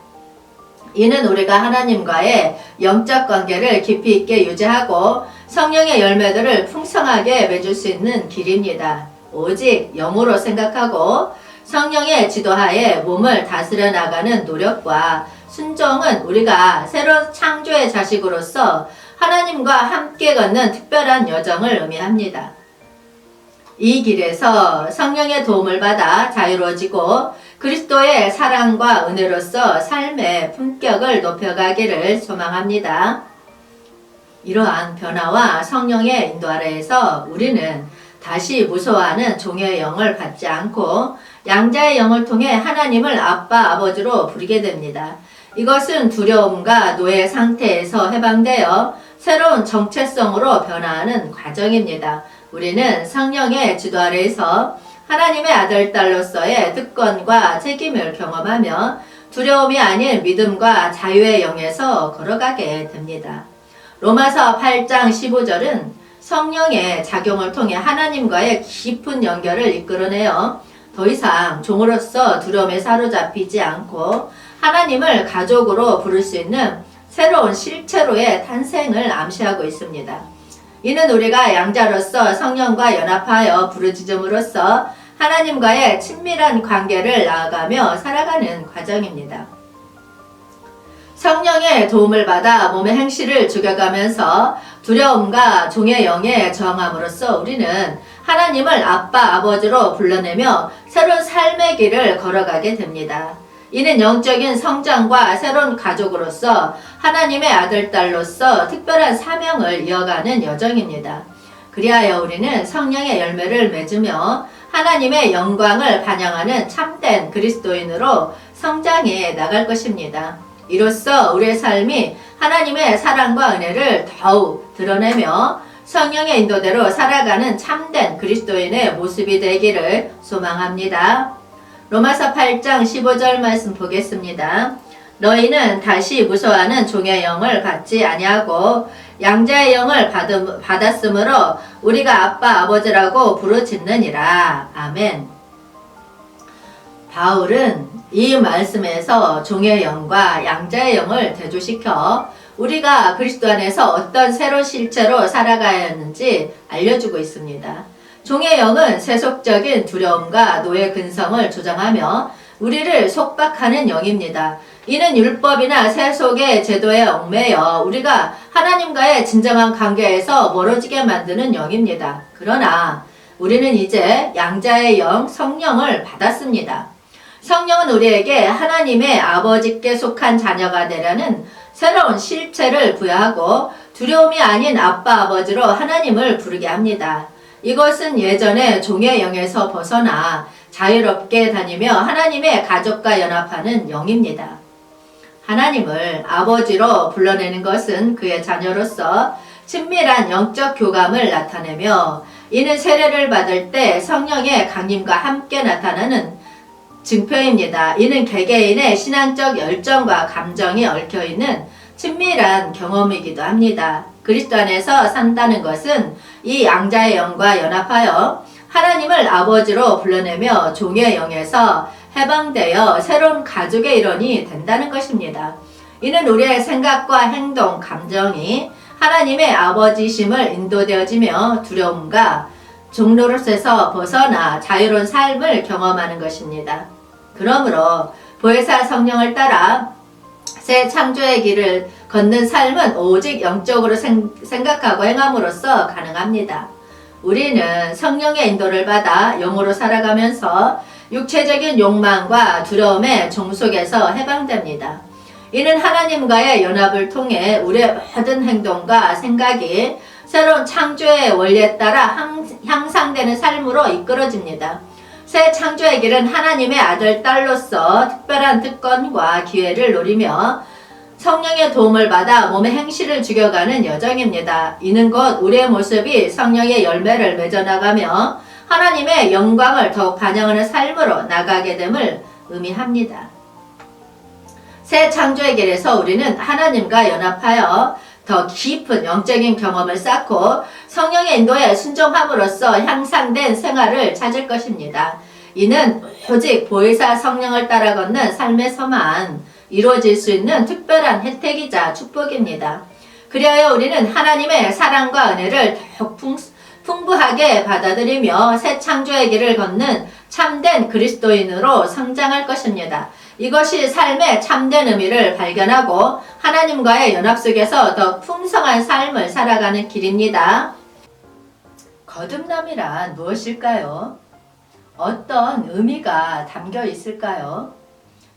이는 우리가 하나님과의 영적 관계를 깊이 있게 유지하고 성령의 열매들을 풍성하게 맺을 수 있는 길입니다. 오직 영으로 생각하고 성령의 지도하에 몸을 다스려 나가는 노력과 순종은 우리가 새로운 창조의 자식으로서 하나님과 함께 걷는 특별한 여정을 의미합니다. 이 길에서 성령의 도움을 받아 자유로워지고 그리스도의 사랑과 은혜로서 삶의 품격을 높여가기를 소망합니다. 이러한 변화와 성령의 인도 아래에서 우리는 다시 무서워하는 종의 영을 받지 않고 양자의 영을 통해 하나님을 아빠, 아버지로 부르게 됩니다. 이것은 두려움과 노예 상태에서 해방되어 새로운 정체성으로 변화하는 과정입니다. 우리는 성령의 지도 아래에서 하나님의 아들, 딸로서의 특권과 책임을 경험하며 두려움이 아닌 믿음과 자유의 영에서 걸어가게 됩니다. 로마서 8장 15절은 성령의 작용을 통해 하나님과의 깊은 연결을 이끌어내어 더 이상 종으로서 두려움에 사로잡히지 않고 하나님을 가족으로 부를 수 있는 새로운 실체로의 탄생을 암시하고 있습니다. 이는 우리가 양자로서 성령과 연합하여 부르짖음으로써 하나님과의 친밀한 관계를 나아가며 살아가는 과정입니다. 성령의 도움을 받아 몸의 행실을 죽여가면서 두려움과 종의 영에 저항함으로써 우리는 하나님을 아빠, 아버지로 불러내며 새로운 삶의 길을 걸어가게 됩니다. 이는 영적인 성장과 새로운 가족으로서 하나님의 아들, 딸로서 특별한 사명을 이어가는 여정입니다. 그리하여 우리는 성령의 열매를 맺으며 하나님의 영광을 반영하는 참된 그리스도인으로 성장해 나갈 것입니다. 이로써 우리의 삶이 하나님의 사랑과 은혜를 더욱 드러내며 성령의 인도대로 살아가는 참된 그리스도인의 모습이 되기를 소망합니다. 로마서 8장 15절 말씀 보겠습니다. 너희는 다시 무서워하는 종의 영을 받지 아니하고 양자의 영을 받았으므로 우리가 아빠 아버지라고 부르짖느니라. 아멘. 바울은 이 말씀에서 종의 영과 양자의 영을 대조시켜 우리가 그리스도 안에서 어떤 새로운 실체로 살아가야 하는지 알려주고 있습니다. 종의 영은 세속적인 두려움과 노예 근성을 조장하며 우리를 속박하는 영입니다. 이는 율법이나 세속의 제도에 얽매여 우리가 하나님과의 진정한 관계에서 멀어지게 만드는 영입니다. 그러나 우리는 이제 양자의 영 성령을 받았습니다. 성령은 우리에게 하나님의 아버지께 속한 자녀가 되려는 새로운 실체를 부여하고 두려움이 아닌 아빠 아버지로 하나님을 부르게 합니다. 이것은 예전의 종의 영에서 벗어나 자유롭게 다니며 하나님의 가족과 연합하는 영입니다. 하나님을 아버지로 불러내는 것은 그의 자녀로서 친밀한 영적 교감을 나타내며 이는 세례를 받을 때 성령의 강림과 함께 나타나는 증표입니다. 이는 개개인의 신앙적 열정과 감정이 얽혀있는 친밀한 경험이기도 합니다. 그리스도 안에서 산다는 것은 이 양자의 영과 연합하여 하나님을 아버지로 불러내며 종의 영에서 해방되어 새로운 가족의 일원이 된다는 것입니다. 이는 우리의 생각과 행동, 감정이 하나님의 아버지심을 인도되어지며 두려움과 종로로서에서 벗어나 자유로운 삶을 경험하는 것입니다. 그러므로 보혜사 성령을 따라 새 창조의 길을 걷는 삶은 오직 영적으로 생각하고 행함으로써 가능합니다. 우리는 성령의 인도를 받아 영으로 살아가면서 육체적인 욕망과 두려움의 종속에서 해방됩니다. 이는 하나님과의 연합을 통해 우리의 모든 행동과 생각이 새로운 창조의 원리에 따라 향상되는 삶으로 이끌어집니다. 새 창조의 길은 하나님의 아들, 딸로서 특별한 특권과 기회를 누리며 성령의 도움을 받아 몸의 행실을 죽여가는 여정입니다. 이는 곧 우리의 모습이 성령의 열매를 맺어나가며 하나님의 영광을 더욱 반영하는 삶으로 나가게 됨을 의미합니다. 새 창조의 길에서 우리는 하나님과 연합하여 더 깊은 영적인 경험을 쌓고 성령의 인도에 순종함으로써 향상된 생활을 찾을 것입니다. 이는 오직 보혜사 성령을 따라 걷는 삶에서만 이루어질 수 있는 특별한 혜택이자 축복입니다. 그리하여 우리는 하나님의 사랑과 은혜를 더욱 풍부하게 받아들이며 새 창조의 길을 걷는 참된 그리스도인으로 성장할 것입니다. 이것이 삶의 참된 의미를 발견하고 하나님과의 연합 속에서 더 풍성한 삶을 살아가는 길입니다. 거듭남이란 무엇일까요? 어떤 의미가 담겨 있을까요?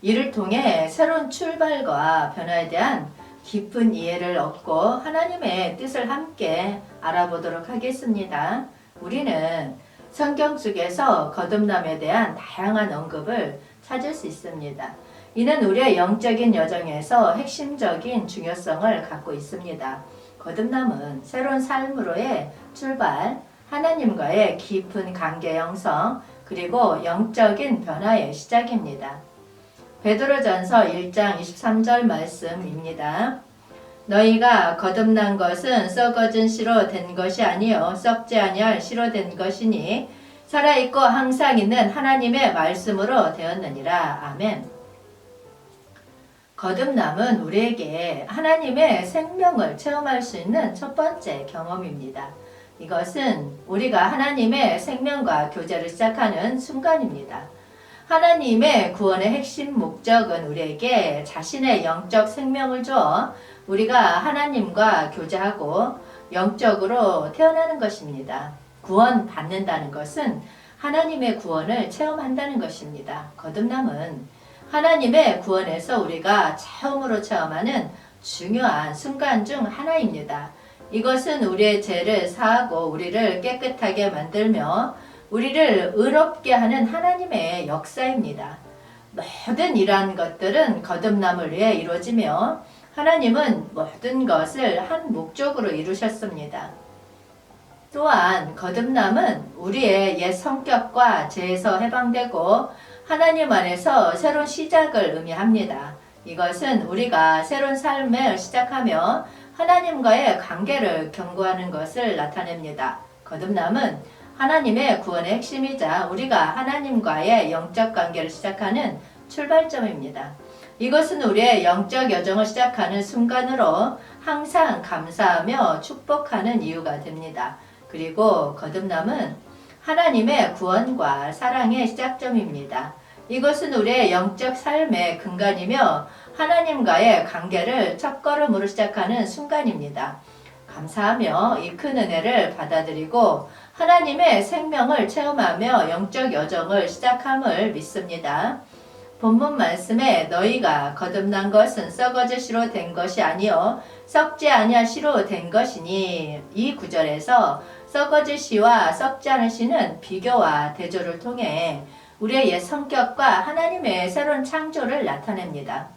이를 통해 새로운 출발과 변화에 대한 깊은 이해를 얻고 하나님의 뜻을 함께 알아보도록 하겠습니다. 우리는 성경 속에서 거듭남에 대한 다양한 언급을 찾을 수 있습니다. 이는 우리의 영적인 여정에서 핵심적인 중요성을 갖고 있습니다. 거듭남은 새로운 삶으로의 출발, 하나님과의 깊은 관계 형성, 그리고 영적인 변화의 시작입니다. 베드로전서 1장 23절 말씀입니다. 너희가 거듭난 것은 썩어진 씨로 된 것이 아니요 썩지 아니할 씨로 된 것이니 살아있고 항상 있는 하나님의 말씀으로 되었느니라. 아멘. 거듭남은 우리에게 하나님의 생명을 체험할 수 있는 첫 번째 경험입니다. 이것은 우리가 하나님의 생명과 교제를 시작하는 순간입니다. 하나님의 구원의 핵심 목적은 우리에게 자신의 영적 생명을 주어 우리가 하나님과 교제하고 영적으로 태어나는 것입니다. 구원받는다는 것은 하나님의 구원을 체험한다는 것입니다. 거듭남은 하나님의 구원에서 우리가 처음으로 체험하는 중요한 순간 중 하나입니다. 이것은 우리의 죄를 사하고 우리를 깨끗하게 만들며 우리를 의롭게 하는 하나님의 역사입니다. 모든 이러한 것들은 거듭남을 위해 이루어지며 하나님은 모든 것을 한 목적으로 이루셨습니다. 또한 거듭남은 우리의 옛 성격과 죄에서 해방되고 하나님 안에서 새로운 시작을 의미합니다. 이것은 우리가 새로운 삶을 시작하며 하나님과의 관계를 견고하는 것을 나타냅니다. 거듭남은 하나님의 구원의 핵심이자 우리가 하나님과의 영적 관계를 시작하는 출발점입니다. 이것은 우리의 영적 여정을 시작하는 순간으로 항상 감사하며 축복하는 이유가 됩니다. 그리고 거듭남은 하나님의 구원과 사랑의 시작점입니다. 이것은 우리의 영적 삶의 근간이며 하나님과의 관계를 첫걸음으로 시작하는 순간입니다. 감사하며 이 큰 은혜를 받아들이고 하나님의 생명을 체험하며 영적 여정을 시작함을 믿습니다. 본문 말씀에 너희가 거듭난 것은 썩어질 씨로 된 것이 아니요 썩지 아니할 씨로 된 것이니 이 구절에서 썩어질 씨와 썩지 않을 씨는 비교와 대조를 통해 우리의 옛 성격과 하나님의 새로운 창조를 나타냅니다.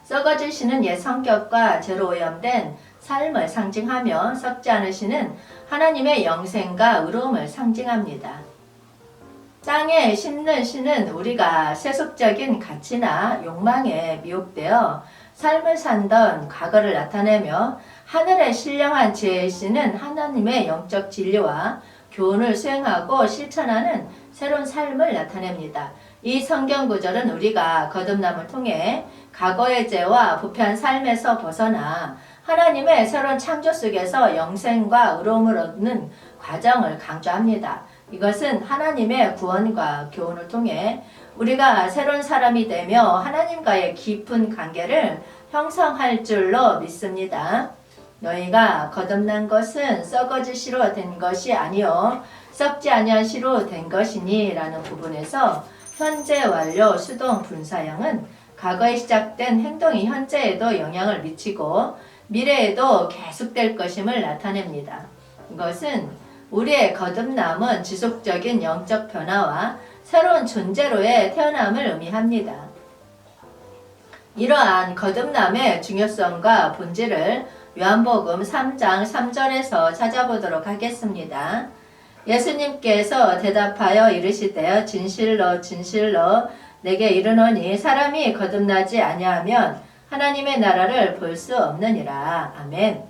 썩어질 씨는 옛 성격과 죄로 오염된 삶을 상징하며 썩지 않을 씨는 하나님의 영생과 의로움을 상징합니다. 땅에 심는 씨는 우리가 세속적인 가치나 욕망에 미혹되어 삶을 산던 과거를 나타내며 하늘의 신령한 지혜의 씨는 하나님의 영적 진리와 교훈을 수행하고 실천하는 새로운 삶을 나타냅니다. 이 성경 구절은 우리가 거듭남을 통해 과거의 죄와 부패한 삶에서 벗어나 하나님의 새로운 창조 속에서 영생과 의로움을 얻는 과정을 강조합니다. 이것은 하나님의 구원과 교훈을 통해 우리가 새로운 사람이 되며 하나님과의 깊은 관계를 형성할 줄로 믿습니다. 너희가 거듭난 것은 썩어질 씨로 된 것이 아니요 썩지 아니할 씨로 된 것이니 라는 부분에서 현재 완료 수동 분사형은 과거에 시작된 행동이 현재에도 영향을 미치고 미래에도 계속될 것임을 나타냅니다. 이것은 우리의 거듭남은 지속적인 영적 변화와 새로운 존재로의 태어남을 의미합니다. 이러한 거듭남의 중요성과 본질을 요한복음 3장 3절에서 찾아보도록 하겠습니다. 예수님께서 대답하여 이르시되 진실로 진실로 내게 이르노니 사람이 거듭나지 아니하면 하나님의 나라를 볼 수 없느니라. 아멘.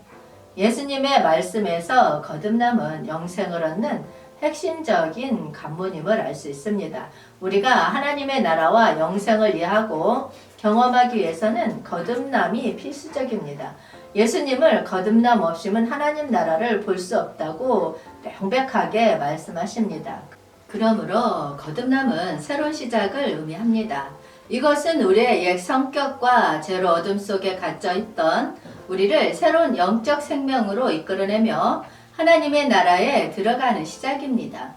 예수님의 말씀에서 거듭남은 영생을 얻는 핵심적인 관문임을 알 수 있습니다. 우리가 하나님의 나라와 영생을 이해하고 경험하기 위해서는 거듭남이 필수적입니다. 예수님을 거듭남 없이는 하나님 나라를 볼 수 없다고 명백하게 말씀하십니다. 그러므로 거듭남은 새로운 시작을 의미합니다. 이것은 우리의 옛 성격과 죄로 어둠 속에 갇혀 있던 우리를 새로운 영적 생명으로 이끌어내며 하나님의 나라에 들어가는 시작입니다.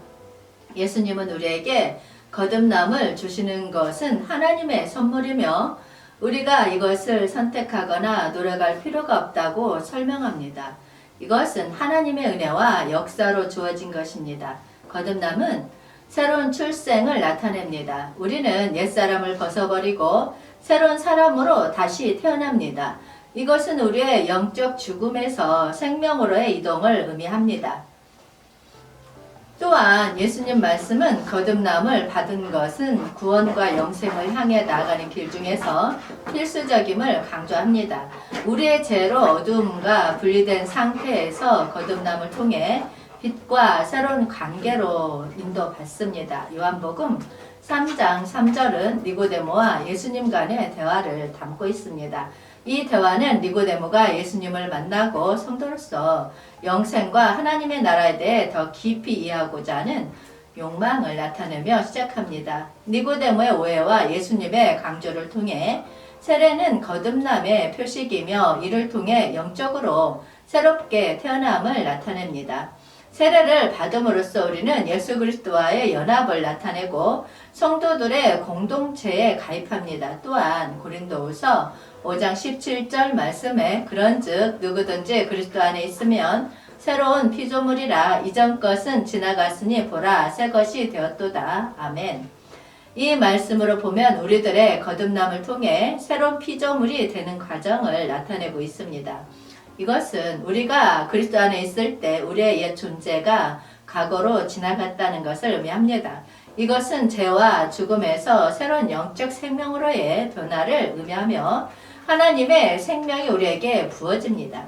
예수님은 우리에게 거듭남을 주시는 것은 하나님의 선물이며 우리가 이것을 선택하거나 노력할 필요가 없다고 설명합니다. 이것은 하나님의 은혜와 역사로 주어진 것입니다. 거듭남은 새로운 출생을 나타냅니다. 우리는 옛사람을 벗어버리고 새로운 사람으로 다시 태어납니다. 이것은 우리의 영적 죽음에서 생명으로의 이동을 의미합니다. 또한 예수님 말씀은 거듭남을 받은 것은 구원과 영생을 향해 나아가는 길 중에서 필수적임을 강조합니다. 우리의 죄로 어두움과 분리된 상태에서 거듭남을 통해 빛과 새로운 관계로 인도받습니다. 요한복음 3장 3절은 니고데모와 예수님 간의 대화를 담고 있습니다. 이 대화는 니고데모가 예수님을 만나고 성도로서 영생과 하나님의 나라에 대해 더 깊이 이해하고자 하는 욕망을 나타내며 시작합니다. 니고데모의 오해와 예수님의 강조를 통해 세례는 거듭남의 표식이며 이를 통해 영적으로 새롭게 태어남을 나타냅니다. 세례를 받음으로써 우리는 예수 그리스도와의 연합을 나타내고 성도들의 공동체에 가입합니다. 또한 고린도후서 5장 17절 말씀에 그런즉 누구든지 그리스도 안에 있으면 새로운 피조물이라 이전 것은 지나갔으니 보라 새 것이 되었도다. 아멘. 이 말씀으로 보면 우리들의 거듭남을 통해 새로운 피조물이 되는 과정을 나타내고 있습니다. 이것은 우리가 그리스도 안에 있을 때 우리의 옛 존재가 과거로 지나갔다는 것을 의미합니다. 이것은 죄와 죽음에서 새로운 영적 생명으로의 변화를 의미하며 하나님의 생명이 우리에게 부어집니다.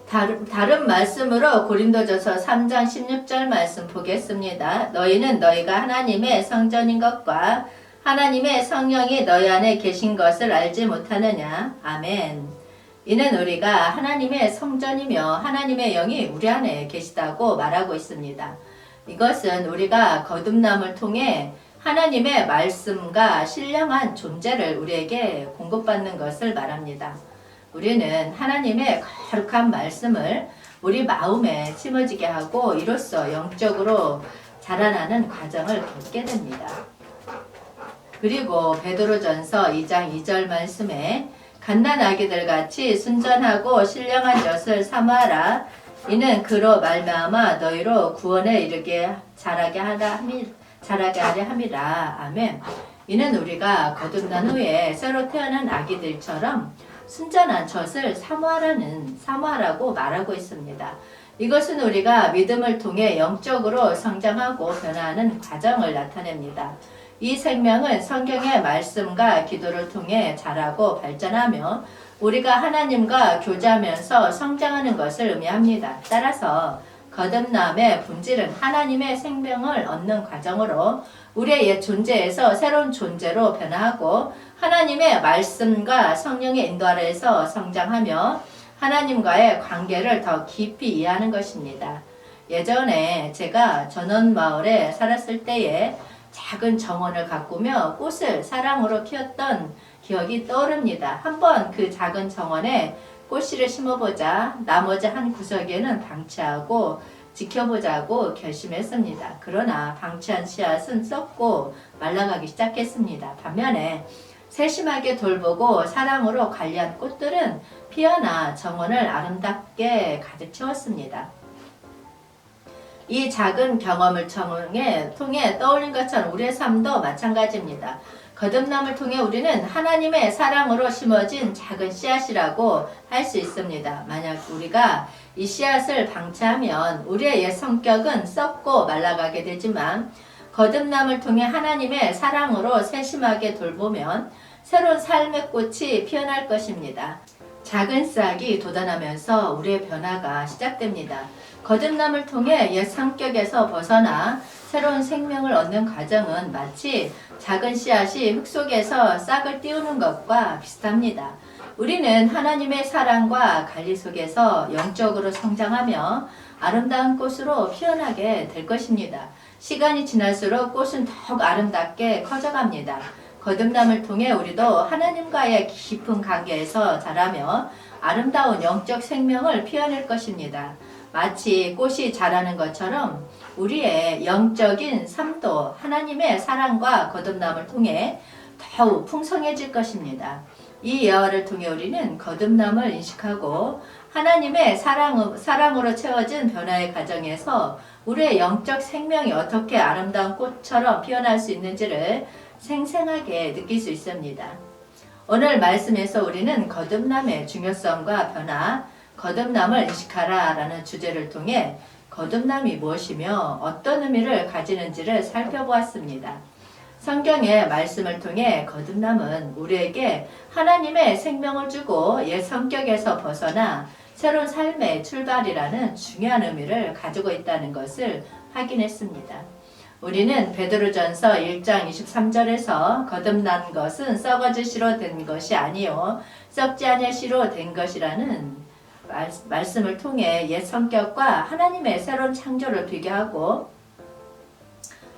다른 말씀으로 고린도전서 3장 16절 말씀 보겠습니다. 너희는 너희가 하나님의 성전인 것과 하나님의 성령이 너희 안에 계신 것을 알지 못하느냐. 아멘. 이는 우리가 하나님의 성전이며 하나님의 영이 우리 안에 계시다고 말하고 있습니다. 이것은 우리가 거듭남을 통해 하나님의 말씀과 신령한 존재를 우리에게 공급받는 것을 말합니다. 우리는 하나님의 거룩한 말씀을 우리 마음에 심어지게 하고 이로써 영적으로 자라나는 과정을 겪게 됩니다. 그리고 베드로전서 2장 2절 말씀에 갓난아기들 같이 순전하고 신령한 젖을 사모하라. 이는 그로 말미암아 너희로 구원에 이르게 자라게 하려 함이라. 아멘. 이는 우리가 거듭난 후에 새로 태어난 아기들처럼 순전한 젖을 사모하라고 말하고 있습니다. 이것은 우리가 믿음을 통해 영적으로 성장하고 변화하는 과정을 나타냅니다. 이 생명은 성경의 말씀과 기도를 통해 자라고 발전하며 우리가 하나님과 교제하면서 성장하는 것을 의미합니다. 따라서 거듭남의 본질은 하나님의 생명을 얻는 과정으로 우리의 옛 존재에서 새로운 존재로 변화하고 하나님의 말씀과 성령의 인도 아래에서 성장하며 하나님과의 관계를 더 깊이 이해하는 것입니다. 예전에 제가 전원마을에 살았을 때에 작은 정원을 가꾸며 꽃을 사랑으로 키웠던 기억이 떠오릅니다. 한번 그 작은 정원에 꽃씨를 심어보자 나머지 한 구석에는 방치하고 지켜보자고 결심했습니다. 그러나 방치한 씨앗은 썩고 말라가기 시작했습니다. 반면에 세심하게 돌보고 사랑으로 관리한 꽃들은 피어나 정원을 아름답게 가득 채웠습니다. 이 작은 경험을 통해 떠올린 것처럼 우리의 삶도 마찬가지입니다. 거듭남을 통해 우리는 하나님의 사랑으로 심어진 작은 씨앗이라고 할 수 있습니다. 만약 우리가 이 씨앗을 방치하면 우리의 옛 성격은 썩고 말라가게 되지만 거듭남을 통해 하나님의 사랑으로 세심하게 돌보면 새로운 삶의 꽃이 피어날 것입니다. 작은 싹이 돋아나면서 우리의 변화가 시작됩니다. 거듭남을 통해 옛 성격에서 벗어나 새로운 생명을 얻는 과정은 마치 작은 씨앗이 흙 속에서 싹을 띄우는 것과 비슷합니다. 우리는 하나님의 사랑과 관리 속에서 영적으로 성장하며 아름다운 꽃으로 피어나게 될 것입니다. 시간이 지날수록 꽃은 더욱 아름답게 커져갑니다. 거듭남을 통해 우리도 하나님과의 깊은 관계에서 자라며 아름다운 영적 생명을 피워낼 것입니다. 마치 꽃이 자라는 것처럼 우리의 영적인 삶도 하나님의 사랑과 거듭남을 통해 더욱 풍성해질 것입니다. 이 예화를 통해 우리는 거듭남을 인식하고 하나님의 사랑으로 채워진 변화의 과정에서 우리의 영적 생명이 어떻게 아름다운 꽃처럼 피어날 수 있는지를 생생하게 느낄 수 있습니다. 오늘 말씀에서 우리는 거듭남의 중요성과 변화, 거듭남을 인식하라 라는 주제를 통해 거듭남이 무엇이며 어떤 의미를 가지는지를 살펴보았습니다. 성경의 말씀을 통해 거듭남은 우리에게 하나님의 생명을 주고 옛 성격에서 벗어나 새로운 삶의 출발이라는 중요한 의미를 가지고 있다는 것을 확인했습니다. 우리는 베드로전서 1장 23절에서 거듭난 것은 썩어질 씨로 된 것이 아니요 썩지 않을 씨로 된 것이라는 말씀을 통해 옛 성격과 하나님의 새로운 창조를 비교하고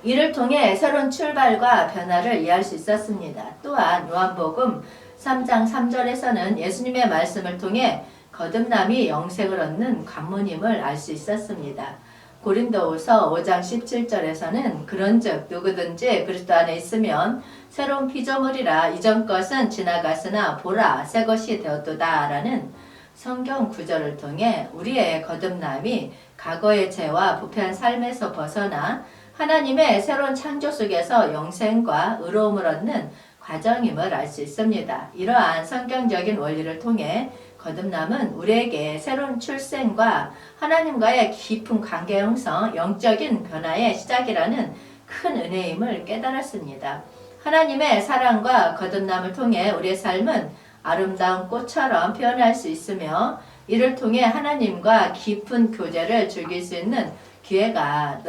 이를 통해 새로운 출발과 변화를 이해할 수 있었습니다. 또한 요한복음 3장 3절에서는 예수님의 말씀을 통해 거듭남이 영생을 얻는 관문임을 알 수 있었습니다. 고린도후서 5장 17절에서는 그런즉 누구든지 그리스도 안에 있으면 새로운 피조물이라 이전 것은 지나갔으나 보라 새 것이 되었도다 라는 성경 구절을 통해 우리의 거듭남이 과거의 죄와 부패한 삶에서 벗어나 하나님의 새로운 창조 속에서 영생과 의로움을 얻는 과정임을 알 수 있습니다. 이러한 성경적인 원리를 통해 거듭남은 우리에게 새로운 출생과 하나님과의 깊은 관계 형성, 영적인 변화의 시작이라는 큰 은혜임을 깨달았습니다. 하나님의 사랑과 거듭남을 통해 우리의 삶은 아름다운 꽃처럼 피어날 수 있으며 이를 통해 하나님과 깊은 교제를 즐길 수 있는 기회가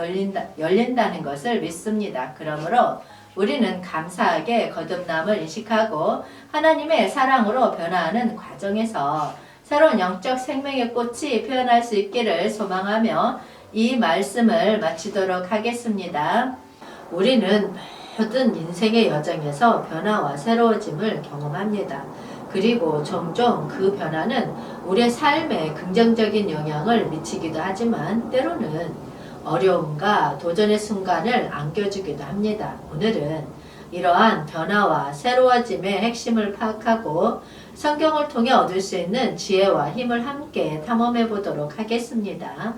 열린다는 것을 믿습니다. 그러므로 우리는 감사하게 거듭남을 인식하고 하나님의 사랑으로 변화하는 과정에서 새로운 영적 생명의 꽃이 피어날 수 있기를 소망하며 이 말씀을 마치도록 하겠습니다. 우리는 모든 인생의 여정에서 변화와 새로워짐을 경험합니다. 그리고 종종 그 변화는 우리의 삶에 긍정적인 영향을 미치기도 하지만 때로는 어려움과 도전의 순간을 안겨주기도 합니다. 오늘은 이러한 변화와 새로워짐의 핵심을 파악하고 성경을 통해 얻을 수 있는 지혜와 힘을 함께 탐험해 보도록 하겠습니다.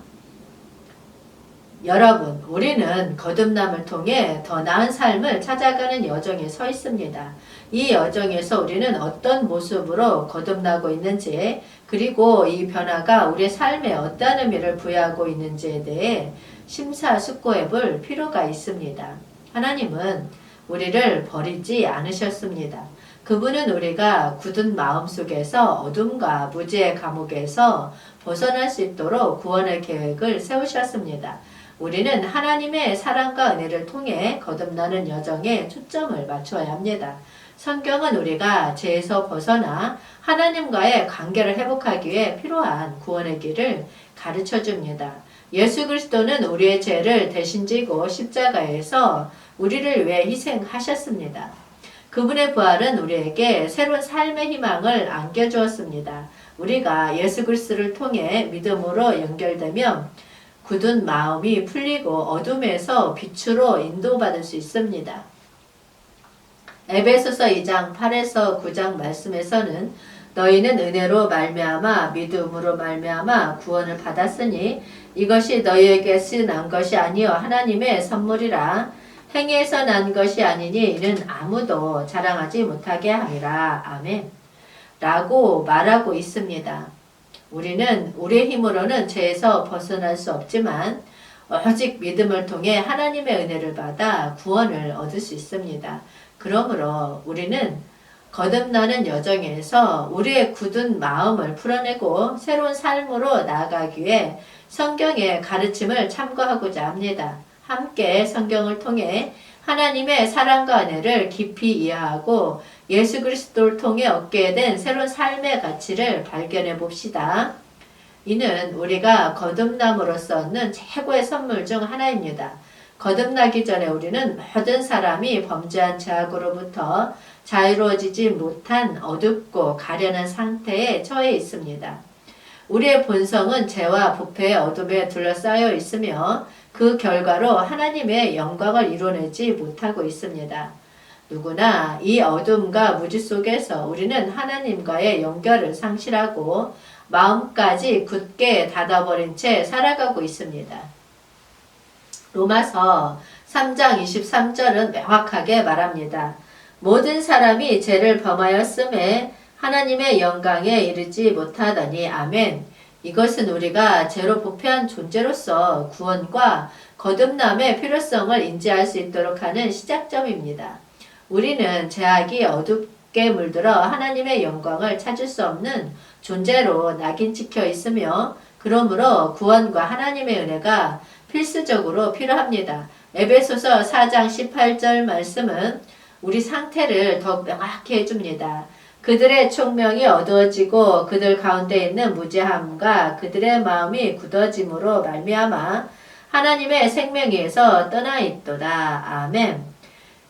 여러분, 우리는 거듭남을 통해 더 나은 삶을 찾아가는 여정에 서 있습니다. 이 여정에서 우리는 어떤 모습으로 거듭나고 있는지, 그리고 이 변화가 우리의 삶에 어떤 의미를 부여하고 있는지에 대해 심사숙고해 볼 필요가 있습니다. 하나님은 우리를 버리지 않으셨습니다. 그분은 우리가 굳은 마음 속에서 어둠과 무지의 감옥에서 벗어날 수 있도록 구원의 계획을 세우셨습니다. 우리는 하나님의 사랑과 은혜를 통해 거듭나는 여정에 초점을 맞춰야 합니다. 성경은 우리가 죄에서 벗어나 하나님과의 관계를 회복하기 위해 필요한 구원의 길을 가르쳐 줍니다. 예수 그리스도는 우리의 죄를 대신 지고 십자가에서 우리를 위해 희생하셨습니다. 그분의 부활은 우리에게 새로운 삶의 희망을 안겨주었습니다. 우리가 예수 그리스도를 통해 믿음으로 연결되면 굳은 마음이 풀리고 어둠에서 빛으로 인도받을 수 있습니다. 에베소서 2장 8에서 9장 말씀에서는 너희는 은혜로 말미암아 믿음으로 말미암아 구원을 받았으니 이것이 너희에게서 난 것이 아니요 하나님의 선물이라 행위에서 난 것이 아니니 이는 아무도 자랑하지 못하게 함이라. 아멘. 라고 말하고 있습니다. 우리는 우리의 힘으로는 죄에서 벗어날 수 없지만 오직 믿음을 통해 하나님의 은혜를 받아 구원을 얻을 수 있습니다. 그러므로 우리는 거듭나는 여정에서 우리의 굳은 마음을 풀어내고 새로운 삶으로 나아가기 위해 성경의 가르침을 참고하고자 합니다. 함께 성경을 통해 하나님의 사랑과 은혜를 깊이 이해하고 예수 그리스도를 통해 얻게 된 새로운 삶의 가치를 발견해 봅시다. 이는 우리가 거듭남으로써 얻는 최고의 선물 중 하나입니다. 거듭나기 전에 우리는 모든 사람이 범죄한 죄악으로부터 자유로워지지 못한 어둡고 가련한 상태에 처해 있습니다. 우리의 본성은 죄와 부패의 어둠에 둘러싸여 있으며 그 결과로 하나님의 영광을 이뤄내지 못하고 있습니다. 누구나 이 어둠과 무지 속에서 우리는 하나님과의 연결을 상실하고 마음까지 굳게 닫아버린 채 살아가고 있습니다. 로마서 3장 23절은 명확하게 말합니다. 모든 사람이 죄를 범하였음에 하나님의 영광에 이르지 못하더니 아멘. 이것은 우리가 죄로 부패한 존재로서 구원과 거듭남의 필요성을 인지할 수 있도록 하는 시작점입니다. 우리는 죄악이 어둡게 물들어 하나님의 영광을 찾을 수 없는 존재로 낙인 찍혀 있으며 그러므로 구원과 하나님의 은혜가 필수적으로 필요합니다. 에베소서 4장 18절 말씀은 우리 상태를 더욱 명확히 해줍니다. 그들의 총명이 어두워지고 그들 가운데 있는 무죄함과 그들의 마음이 굳어짐으로 말미암아 하나님의 생명에서 떠나 있도다. 아멘.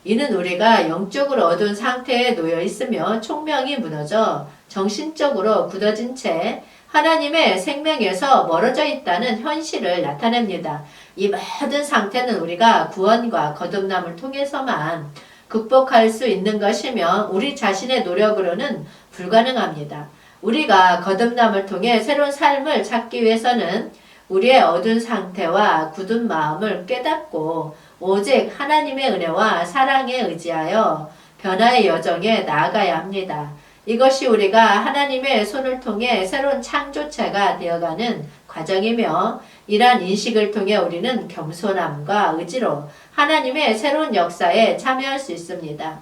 이는 우리가 영적으로 어두운 상태에 놓여 있으며 총명이 무너져 정신적으로 굳어진 채 하나님의 생명에서 멀어져 있다는 현실을 나타냅니다. 이 모든 상태는 우리가 구원과 거듭남을 통해서만 극복할 수 있는 것이며 우리 자신의 노력으로는 불가능합니다. 우리가 거듭남을 통해 새로운 삶을 찾기 위해서는 우리의 어두운 상태와 굳은 마음을 깨닫고 오직 하나님의 은혜와 사랑에 의지하여 변화의 여정에 나아가야 합니다. 이것이 우리가 하나님의 손을 통해 새로운 창조체가 되어가는 과정이며 이러한 인식을 통해 우리는 겸손함과 의지로 하나님의 새로운 역사에 참여할 수 있습니다.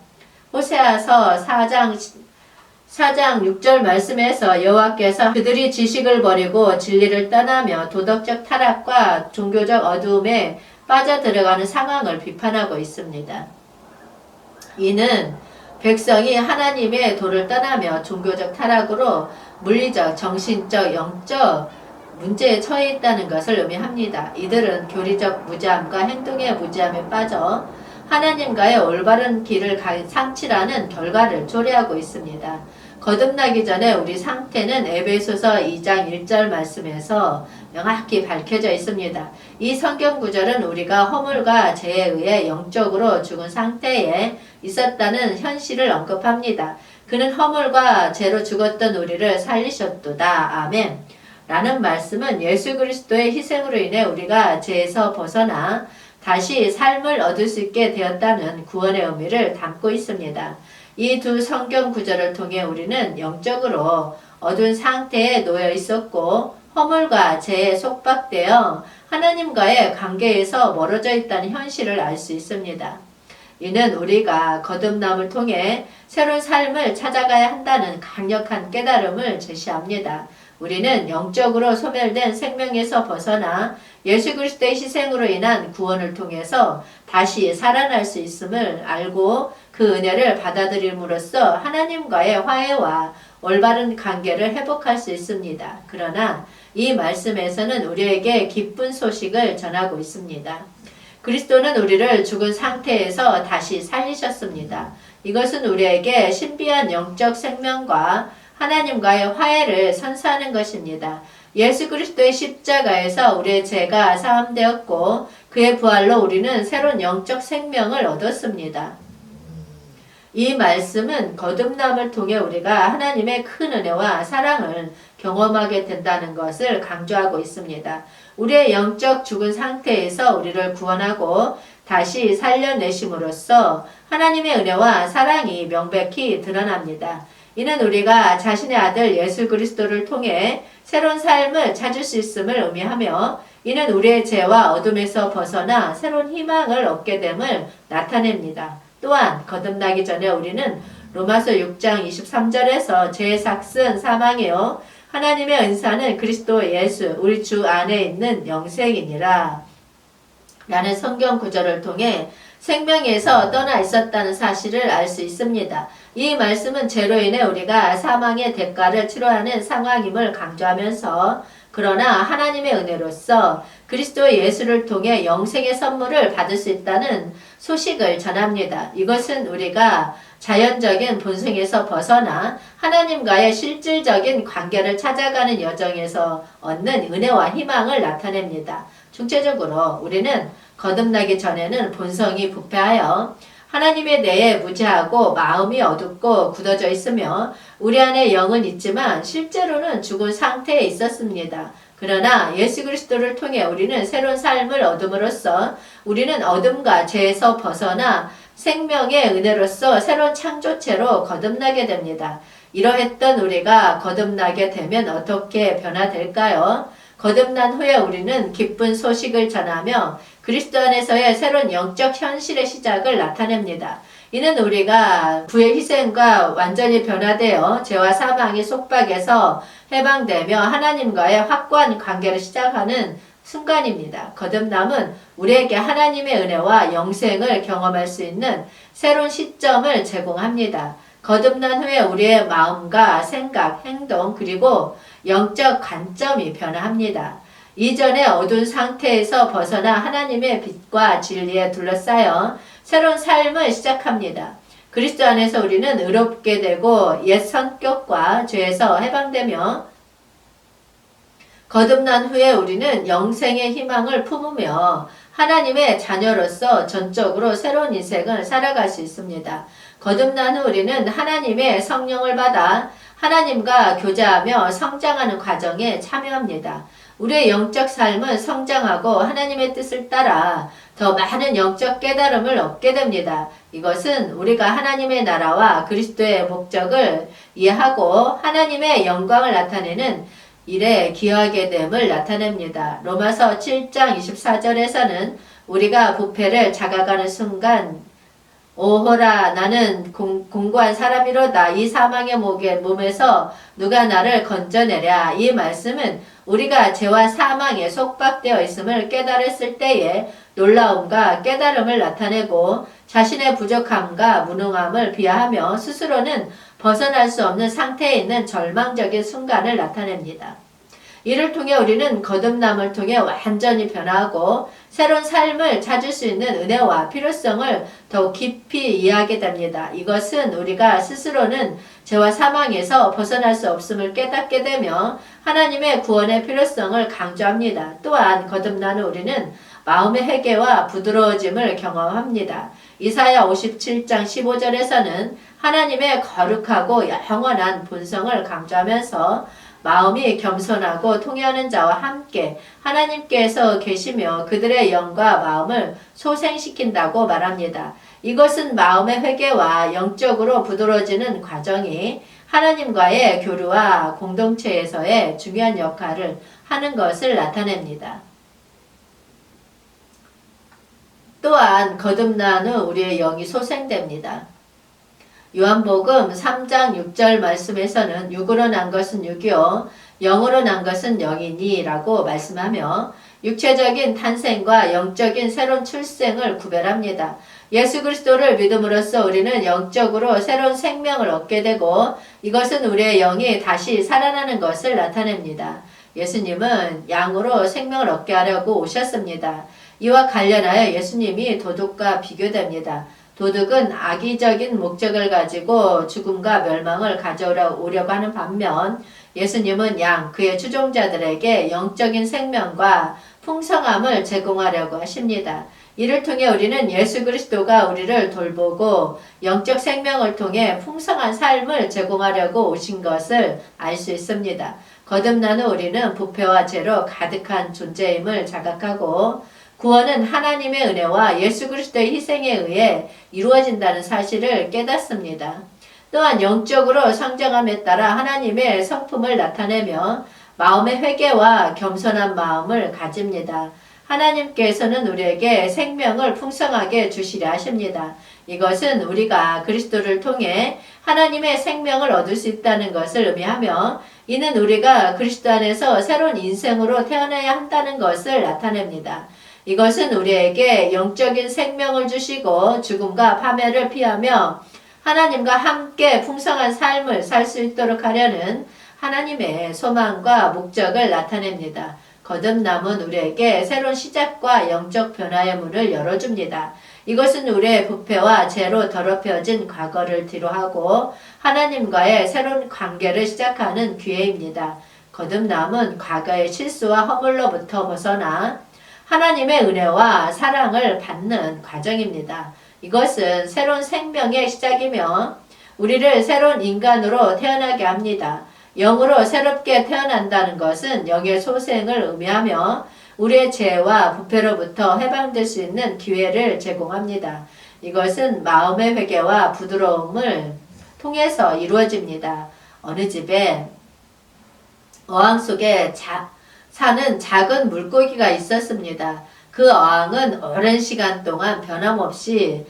호세아서 4장 6절 말씀에서 여호와께서 그들이 지식을 버리고 진리를 떠나며 도덕적 타락과 종교적 어두움에 빠져들어가는 상황을 비판하고 있습니다. 이는 백성이 하나님의 도를 떠나며 종교적 타락으로 물리적, 정신적, 영적 문제에 처해 있다는 것을 의미합니다. 이들은 교리적 무지함과 행동의 무지함에 빠져 하나님과의 올바른 길을 상실하는 결과를 초래하고 있습니다. 거듭나기 전에 우리 상태는 에베소서 2장 1절 말씀에서 명확히 밝혀져 있습니다. 이 성경 구절은 우리가 허물과 죄에 의해 영적으로 죽은 상태에 있었다는 현실을 언급합니다. 그는 허물과 죄로 죽었던 우리를 살리셨도다. 아멘. 라는 말씀은 예수 그리스도의 희생으로 인해 우리가 죄에서 벗어나 다시 삶을 얻을 수 있게 되었다는 구원의 의미를 담고 있습니다. 이 두 성경 구절을 통해 우리는 영적으로 어두운 상태에 놓여 있었고 허물과 죄에 속박되어 하나님과의 관계에서 멀어져 있다는 현실을 알 수 있습니다. 이는 우리가 거듭남을 통해 새로운 삶을 찾아가야 한다는 강력한 깨달음을 제시합니다. 우리는 영적으로 소멸된 생명에서 벗어나 예수 그리스도의 희생으로 인한 구원을 통해서 다시 살아날 수 있음을 알고 그 은혜를 받아들임으로써 하나님과의 화해와 올바른 관계를 회복할 수 있습니다. 그러나 이 말씀에서는 우리에게 기쁜 소식을 전하고 있습니다. 그리스도는 우리를 죽은 상태에서 다시 살리셨습니다. 이것은 우리에게 신비한 영적 생명과 하나님과의 화해를 선사하는 것입니다. 예수 그리스도의 십자가에서 우리의 죄가 사함되었고 그의 부활로 우리는 새로운 영적 생명을 얻었습니다. 이 말씀은 거듭남을 통해 우리가 하나님의 큰 은혜와 사랑을 경험하게 된다는 것을 강조하고 있습니다. 우리의 영적 죽은 상태에서 우리를 구원하고 다시 살려내심으로써 하나님의 은혜와 사랑이 명백히 드러납니다. 이는 우리가 자신의 아들 예수 그리스도를 통해 새로운 삶을 찾을 수 있음을 의미하며 이는 우리의 죄와 어둠에서 벗어나 새로운 희망을 얻게 됨을 나타냅니다. 또한 거듭나기 전에 우리는 로마서 6장 23절에서 죄의 삭은 사망이요 하나님의 은사는 그리스도 예수 우리 주 안에 있는 영생이니라 라는 성경 구절을 통해 생명에서 떠나 있었다는 사실을 알 수 있습니다. 이 말씀은 죄로 인해 우리가 사망의 대가를 치러야 하는 상황임을 강조하면서 그러나 하나님의 은혜로서 그리스도 예수를 통해 영생의 선물을 받을 수 있다는 소식을 전합니다. 이것은 우리가 자연적인 본성에서 벗어나 하나님과의 실질적인 관계를 찾아가는 여정에서 얻는 은혜와 희망을 나타냅니다. 총체적으로 우리는 거듭나기 전에는 본성이 부패하여 하나님에 대해 무지하고 마음이 어둡고 굳어져 있으며 우리 안에 영은 있지만 실제로는 죽은 상태에 있었습니다. 그러나 예수 그리스도를 통해 우리는 새로운 삶을 얻음으로써 우리는 어둠과 죄에서 벗어나 생명의 은혜로서 새로운 창조체로 거듭나게 됩니다. 이러했던 우리가 거듭나게 되면 어떻게 변화될까요? 거듭난 후에 우리는 기쁜 소식을 전하며 그리스도 안에서의 새로운 영적 현실의 시작을 나타냅니다. 이는 우리가 부의 희생과 완전히 변화되어 죄와 사망의 속박에서 해방되며 하나님과의 확고한 관계를 시작하는 순간입니다. 거듭남은 우리에게 하나님의 은혜와 영생을 경험할 수 있는 새로운 시점을 제공합니다. 거듭난 후에 우리의 마음과 생각, 행동, 그리고 영적 관점이 변화합니다. 이전의 어두운 상태에서 벗어나 하나님의 빛과 진리에 둘러싸여 새로운 삶을 시작합니다. 그리스도 안에서 우리는 의롭게 되고 옛 성격과 죄에서 해방되며 거듭난 후에 우리는 영생의 희망을 품으며 하나님의 자녀로서 전적으로 새로운 인생을 살아갈 수 있습니다. 거듭난 후 우리는 하나님의 성령을 받아 하나님과 교제하며 성장하는 과정에 참여합니다. 우리의 영적 삶은 성장하고 하나님의 뜻을 따라 더 많은 영적 깨달음을 얻게 됩니다. 이것은 우리가 하나님의 나라와 그리스도의 목적을 이해하고 하나님의 영광을 나타내는 일에 기여하게 됨을 나타냅니다. 로마서 7장 24절에서는 우리가 부패를 자각하는 순간 오호라 나는 공고한 사람이로다. 이 사망의 몸에서 누가 나를 건져내랴. 이 말씀은 우리가 죄와 사망에 속박되어 있음을 깨달았을 때에 놀라움과 깨달음을 나타내고 자신의 부족함과 무능함을 비하하며 스스로는 벗어날 수 없는 상태에 있는 절망적인 순간을 나타냅니다. 이를 통해 우리는 거듭남을 통해 완전히 변화하고 새로운 삶을 찾을 수 있는 은혜와 필요성을 더욱 깊이 이해하게 됩니다. 이것은 우리가 스스로는 죄와 사망에서 벗어날 수 없음을 깨닫게 되며 하나님의 구원의 필요성을 강조합니다. 또한 거듭난 후 우리는 마음의 회개와 부드러워짐을 경험합니다. 이사야 57장 15절에서는 하나님의 거룩하고 영원한 본성을 강조하면서 마음이 겸손하고 통회하는 자와 함께 하나님께서 계시며 그들의 영과 마음을 소생시킨다고 말합니다. 이것은 마음의 회개와 영적으로 부드러워지는 과정이 하나님과의 교류와 공동체에서의 중요한 역할을 하는 것을 나타냅니다. 또한 거듭난 후 우리의 영이 소생됩니다. 요한복음 3장 6절 말씀에서는 육으로 난 것은 육이요 영으로 난 것은 영이니 라고 말씀하며 육체적인 탄생과 영적인 새로운 출생을 구별합니다. 예수 그리스도를 믿음으로써 우리는 영적으로 새로운 생명을 얻게 되고 이것은 우리의 영이 다시 살아나는 것을 나타냅니다. 예수님은 양으로 생명을 얻게 하려고 오셨습니다. 이와 관련하여 예수님이 도둑과 비교됩니다. 도둑은 악의적인 목적을 가지고 죽음과 멸망을 가져오려고 하는 반면 예수님은 그의 추종자들에게 영적인 생명과 풍성함을 제공하려고 하십니다. 이를 통해 우리는 예수 그리스도가 우리를 돌보고 영적 생명을 통해 풍성한 삶을 제공하려고 오신 것을 알 수 있습니다. 거듭난 후 우리는 부패와 죄로 가득한 존재임을 자각하고 구원은 하나님의 은혜와 예수 그리스도의 희생에 의해 이루어진다는 사실을 깨닫습니다. 또한 영적으로 성장함에 따라 하나님의 성품을 나타내며 마음의 회개와 겸손한 마음을 가집니다. 하나님께서는 우리에게 생명을 풍성하게 주시려 하십니다. 이것은 우리가 그리스도를 통해 하나님의 생명을 얻을 수 있다는 것을 의미하며 이는 우리가 그리스도 안에서 새로운 인생으로 태어나야 한다는 것을 나타냅니다. 이것은 우리에게 영적인 생명을 주시고 죽음과 파멸을 피하며 하나님과 함께 풍성한 삶을 살 수 있도록 하려는 하나님의 소망과 목적을 나타냅니다. 거듭남은 우리에게 새로운 시작과 영적 변화의 문을 열어줍니다. 이것은 우리의 부패와 죄로 더럽혀진 과거를 뒤로하고 하나님과의 새로운 관계를 시작하는 기회입니다. 거듭남은 과거의 실수와 허물로부터 벗어나 하나님의 은혜와 사랑을 받는 과정입니다. 이것은 새로운 생명의 시작이며 우리를 새로운 인간으로 태어나게 합니다. 영으로 새롭게 태어난다는 것은 영의 소생을 의미하며 우리의 죄와 부패로부터 해방될 수 있는 기회를 제공합니다. 이것은 마음의 회개와 부드러움을 통해서 이루어집니다. 어느 집에 어항 속에 사는 작은 물고기가 있었습니다. 그 어항은 오랜 시간 동안 변함없이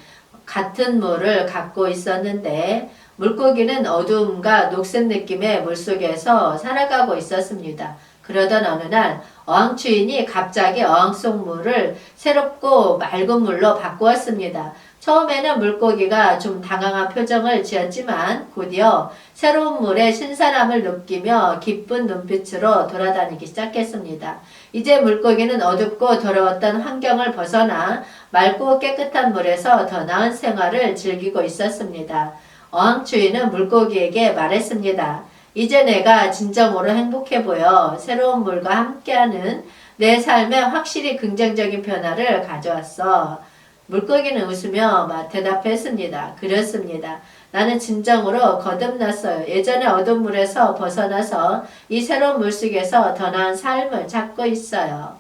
같은 물을 갖고 있었는데 물고기는 어두움과 녹색 느낌의 물속에서 살아가고 있었습니다. 그러던 어느 날 어항 주인이 갑자기 어항 속 물을 새롭고 맑은 물로 바꾸었습니다. 처음에는 물고기가 좀 당황한 표정을 지었지만 곧이어 새로운 물의 신선함을 느끼며 기쁜 눈빛으로 돌아다니기 시작했습니다. 이제 물고기는 어둡고 더러웠던 환경을 벗어나 맑고 깨끗한 물에서 더 나은 생활을 즐기고 있었습니다. 어항 주인은 물고기에게 말했습니다. 이제 내가 진정으로 행복해 보여 새로운 물과 함께하는 내 삶에 확실히 긍정적인 변화를 가져왔어. 물고기는 웃으며 대답했습니다. 그렇습니다. 나는 진정으로 거듭났어요. 예전의 어두운 물에서 벗어나서 이 새로운 물속에서 더 나은 삶을 찾고 있어요.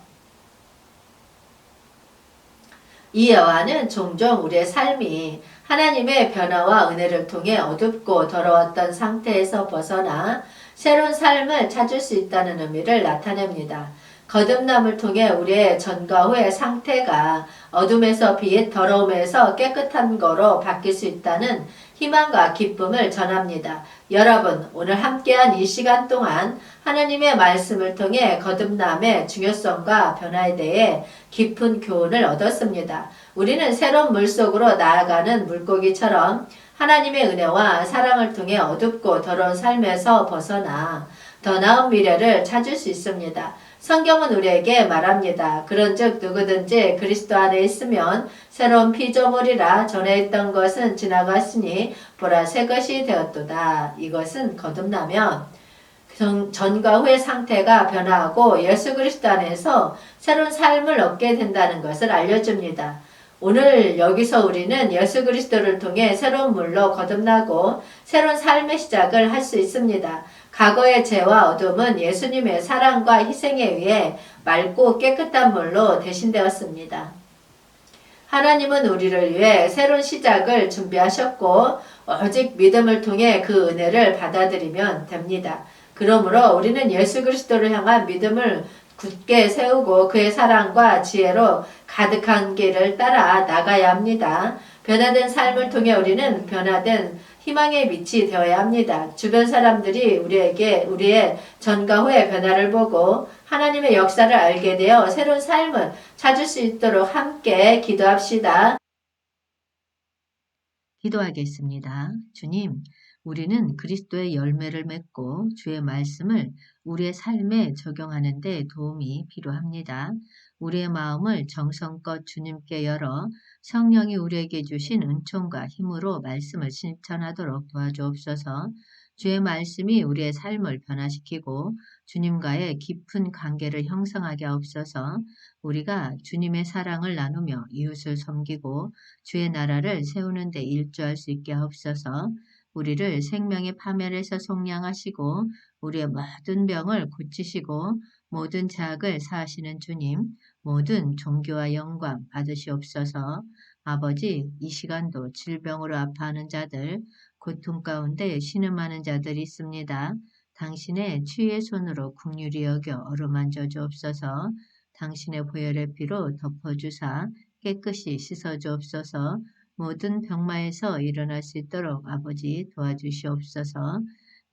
이 여호와는 종종 우리의 삶이 하나님의 변화와 은혜를 통해 어둡고 더러웠던 상태에서 벗어나 새로운 삶을 찾을 수 있다는 의미를 나타냅니다. 거듭남을 통해 우리의 전과 후의 상태가 어둠에서 빛, 더러움에서 깨끗한 거로 바뀔 수 있다는 희망과 기쁨을 전합니다. 여러분, 오늘 함께한 이 시간 동안 하나님의 말씀을 통해 거듭남의 중요성과 변화에 대해 깊은 교훈을 얻었습니다. 우리는 새로운 물속으로 나아가는 물고기처럼 하나님의 은혜와 사랑을 통해 어둡고 더러운 삶에서 벗어나 더 나은 미래를 찾을 수 있습니다. 성경은 우리에게 말합니다. 그런즉 누구든지 그리스도 안에 있으면 새로운 피조물이라 전에 있던 것은 지나갔으니 보라 새 것이 되었도다. 이것은 거듭나면 전과 후의 상태가 변화하고 예수 그리스도 안에서 새로운 삶을 얻게 된다는 것을 알려줍니다. 오늘 여기서 우리는 예수 그리스도를 통해 새로운 물로 거듭나고 새로운 삶의 시작을 할 수 있습니다. 과거의 죄와 어둠은 예수님의 사랑과 희생에 의해 맑고 깨끗한 물로 대신되었습니다. 하나님은 우리를 위해 새로운 시작을 준비하셨고 오직 믿음을 통해 그 은혜를 받아들이면 됩니다. 그러므로 우리는 예수 그리스도를 향한 믿음을 굳게 세우고 그의 사랑과 지혜로 가득한 길을 따라 나가야 합니다. 변화된 삶을 통해 우리는 변화된 희망의 빛이 되어야 합니다. 주변 사람들이 우리의 전과 후의 변화를 보고 하나님의 역사를 알게 되어 새로운 삶을 찾을 수 있도록 함께 기도합시다. 기도하겠습니다. 주님, 우리는 그리스도의 열매를 맺고 주의 말씀을 우리의 삶에 적용하는 데 도움이 필요합니다. 우리의 마음을 정성껏 주님께 열어 성령이 우리에게 주신 은총과 힘으로 말씀을 실천하도록 도와주옵소서. 주의 말씀이 우리의 삶을 변화시키고 주님과의 깊은 관계를 형성하게 하옵소서. 우리가 주님의 사랑을 나누며 이웃을 섬기고 주의 나라를 세우는 데 일조할 수 있게 하옵소서. 우리를 생명의 파멸에서 속량하시고 우리의 모든 병을 고치시고 모든 죄악을 사하시는 주님, 모든 존귀와 영광 받으시옵소서. 아버지, 이 시간도 질병으로 아파하는 자들, 고통 가운데 신음하는 자들이 있습니다. 당신의 치유의 손으로 긍휼히 여겨 어루만져 주옵소서. 당신의 보혈의 피로 덮어주사 깨끗이 씻어 주옵소서. 모든 병마에서 일어날 수 있도록 아버지 도와주시옵소서.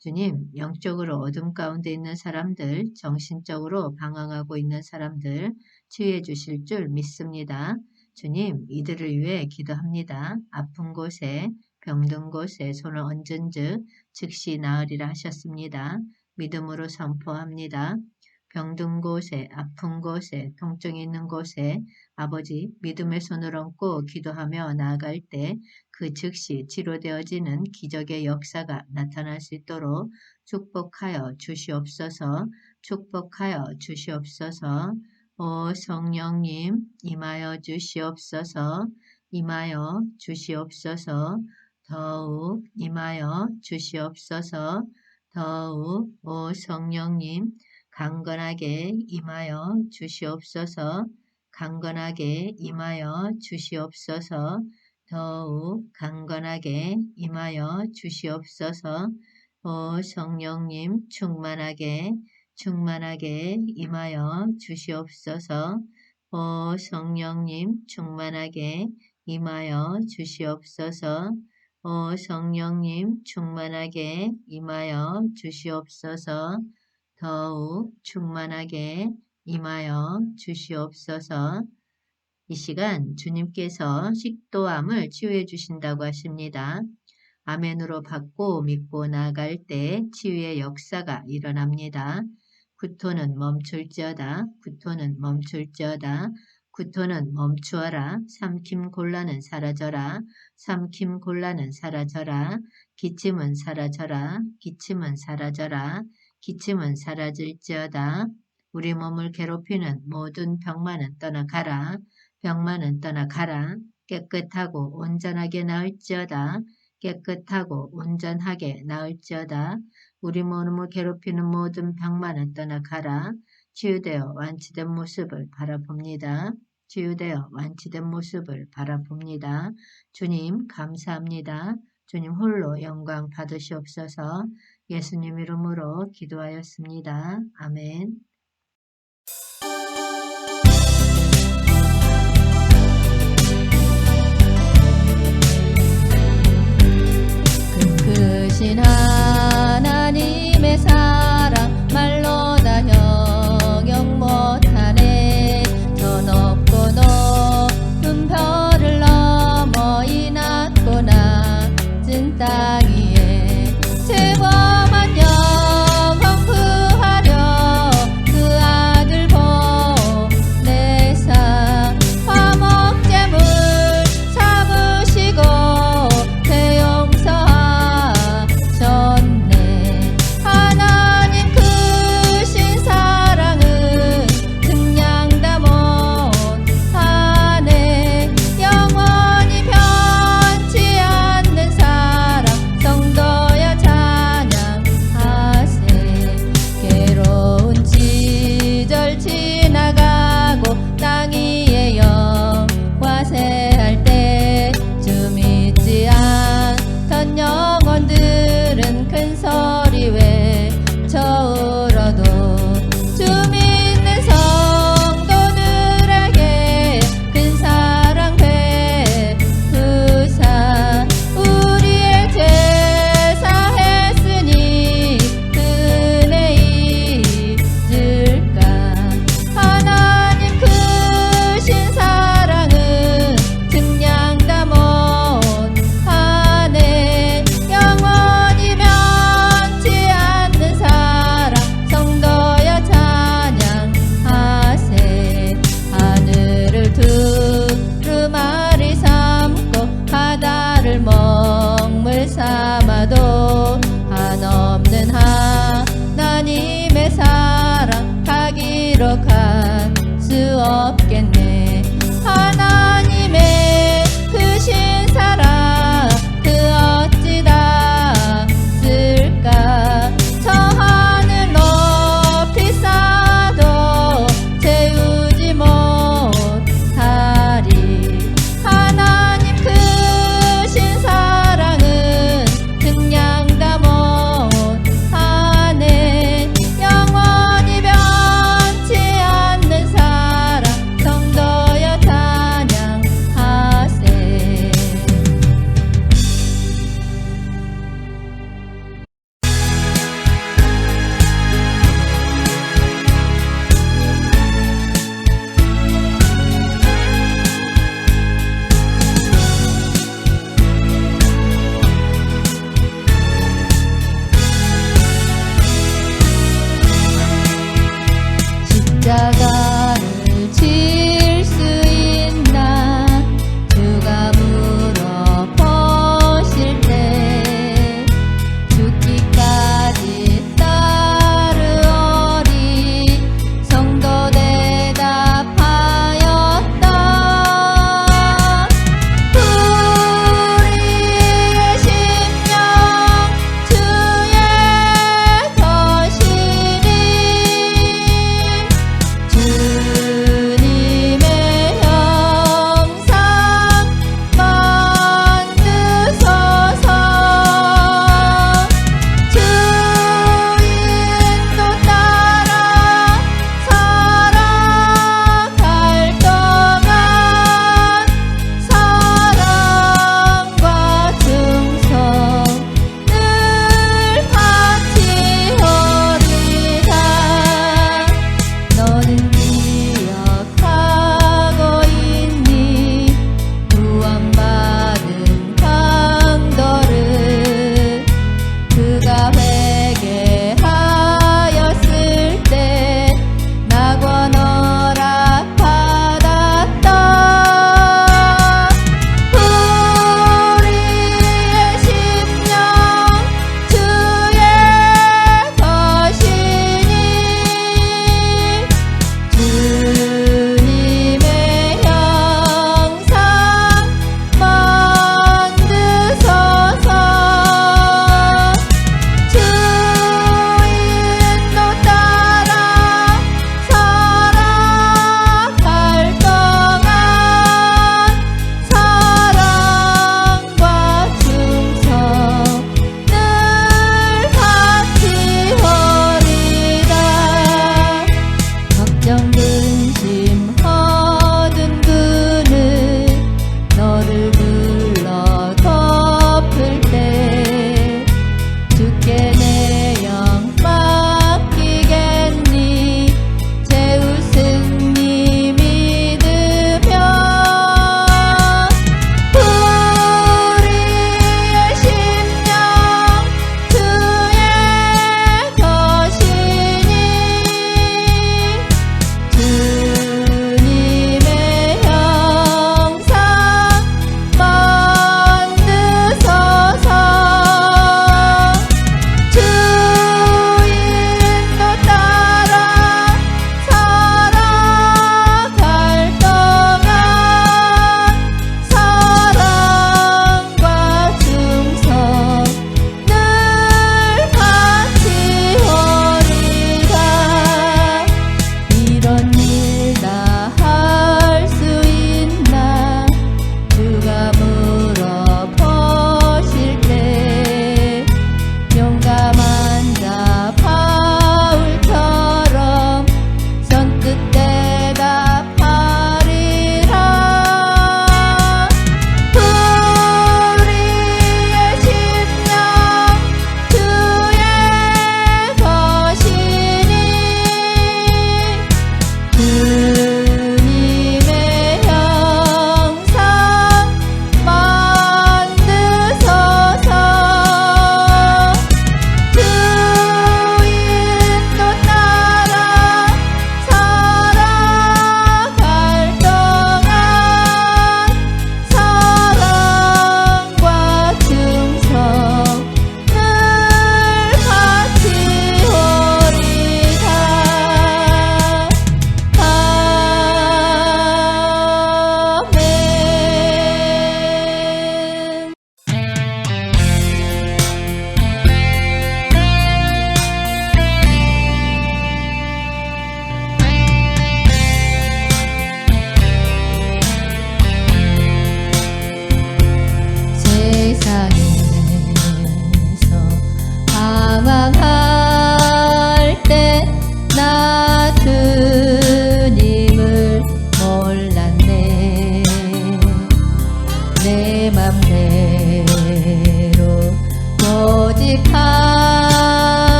주님, 영적으로 어둠 가운데 있는 사람들, 정신적으로 방황하고 있는 사람들 치유해 주실 줄 믿습니다. 주님, 이들을 위해 기도합니다. 아픈 곳에 병든 곳에 손을 얹은즉 즉시 나으리라 하셨습니다. 믿음으로 선포합니다. 병든 곳에, 아픈 곳에, 통증이 있는 곳에 아버지 믿음의 손을 얹고 기도하며 나아갈 때 그 즉시 치료되어지는 기적의 역사가 나타날 수 있도록 축복하여 주시옵소서. 축복하여 주시옵소서. 오 성령님 임하여 주시옵소서. 임하여 주시옵소서. 더욱 임하여 주시옵소서. 더욱 오 성령님 강건하게 임하여 주시옵소서. 강건하게 임하여 주시옵소서. 더욱 강건하게 임하여 주시옵소서. 오 성령님 충만하게 임하여 주시옵소서. 오 성령님 충만하게 임하여 주시옵소서. 오 성령님 충만하게 임하여 주시옵소서. 더욱 충만하게 임하여 주시옵소서. 이 시간 주님께서 식도암을 치유해 주신다고 하십니다. 아멘으로 받고 믿고 나아갈 때 치유의 역사가 일어납니다. 구토는 멈출지어다. 구토는 멈출지어다. 구토는 멈추어라. 삼킴 곤란은 사라져라. 삼킴 곤란은 사라져라. 기침은 사라져라. 기침은 사라져라. 기침은 사라질지어다. 우리 몸을 괴롭히는 모든 병만은 떠나가라. 병만은 떠나가라. 깨끗하고 온전하게 나을지어다. 깨끗하고 온전하게 나을지어다. 우리 몸을 괴롭히는 모든 병만은 떠나가라. 치유되어 완치된 모습을 바라봅니다. 치유되어 완치된 모습을 바라봅니다. 주님 감사합니다. 주님 홀로 영광 받으시옵소서. 예수님 이름으로 기도하였습니다. 아멘. 크신 하나님의 사랑 말로 다 형용 못하네. 저 높고 높은 별을 넘어 이 낮고 낮은 땅 위에 죄범한 영혼 구하려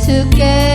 예수께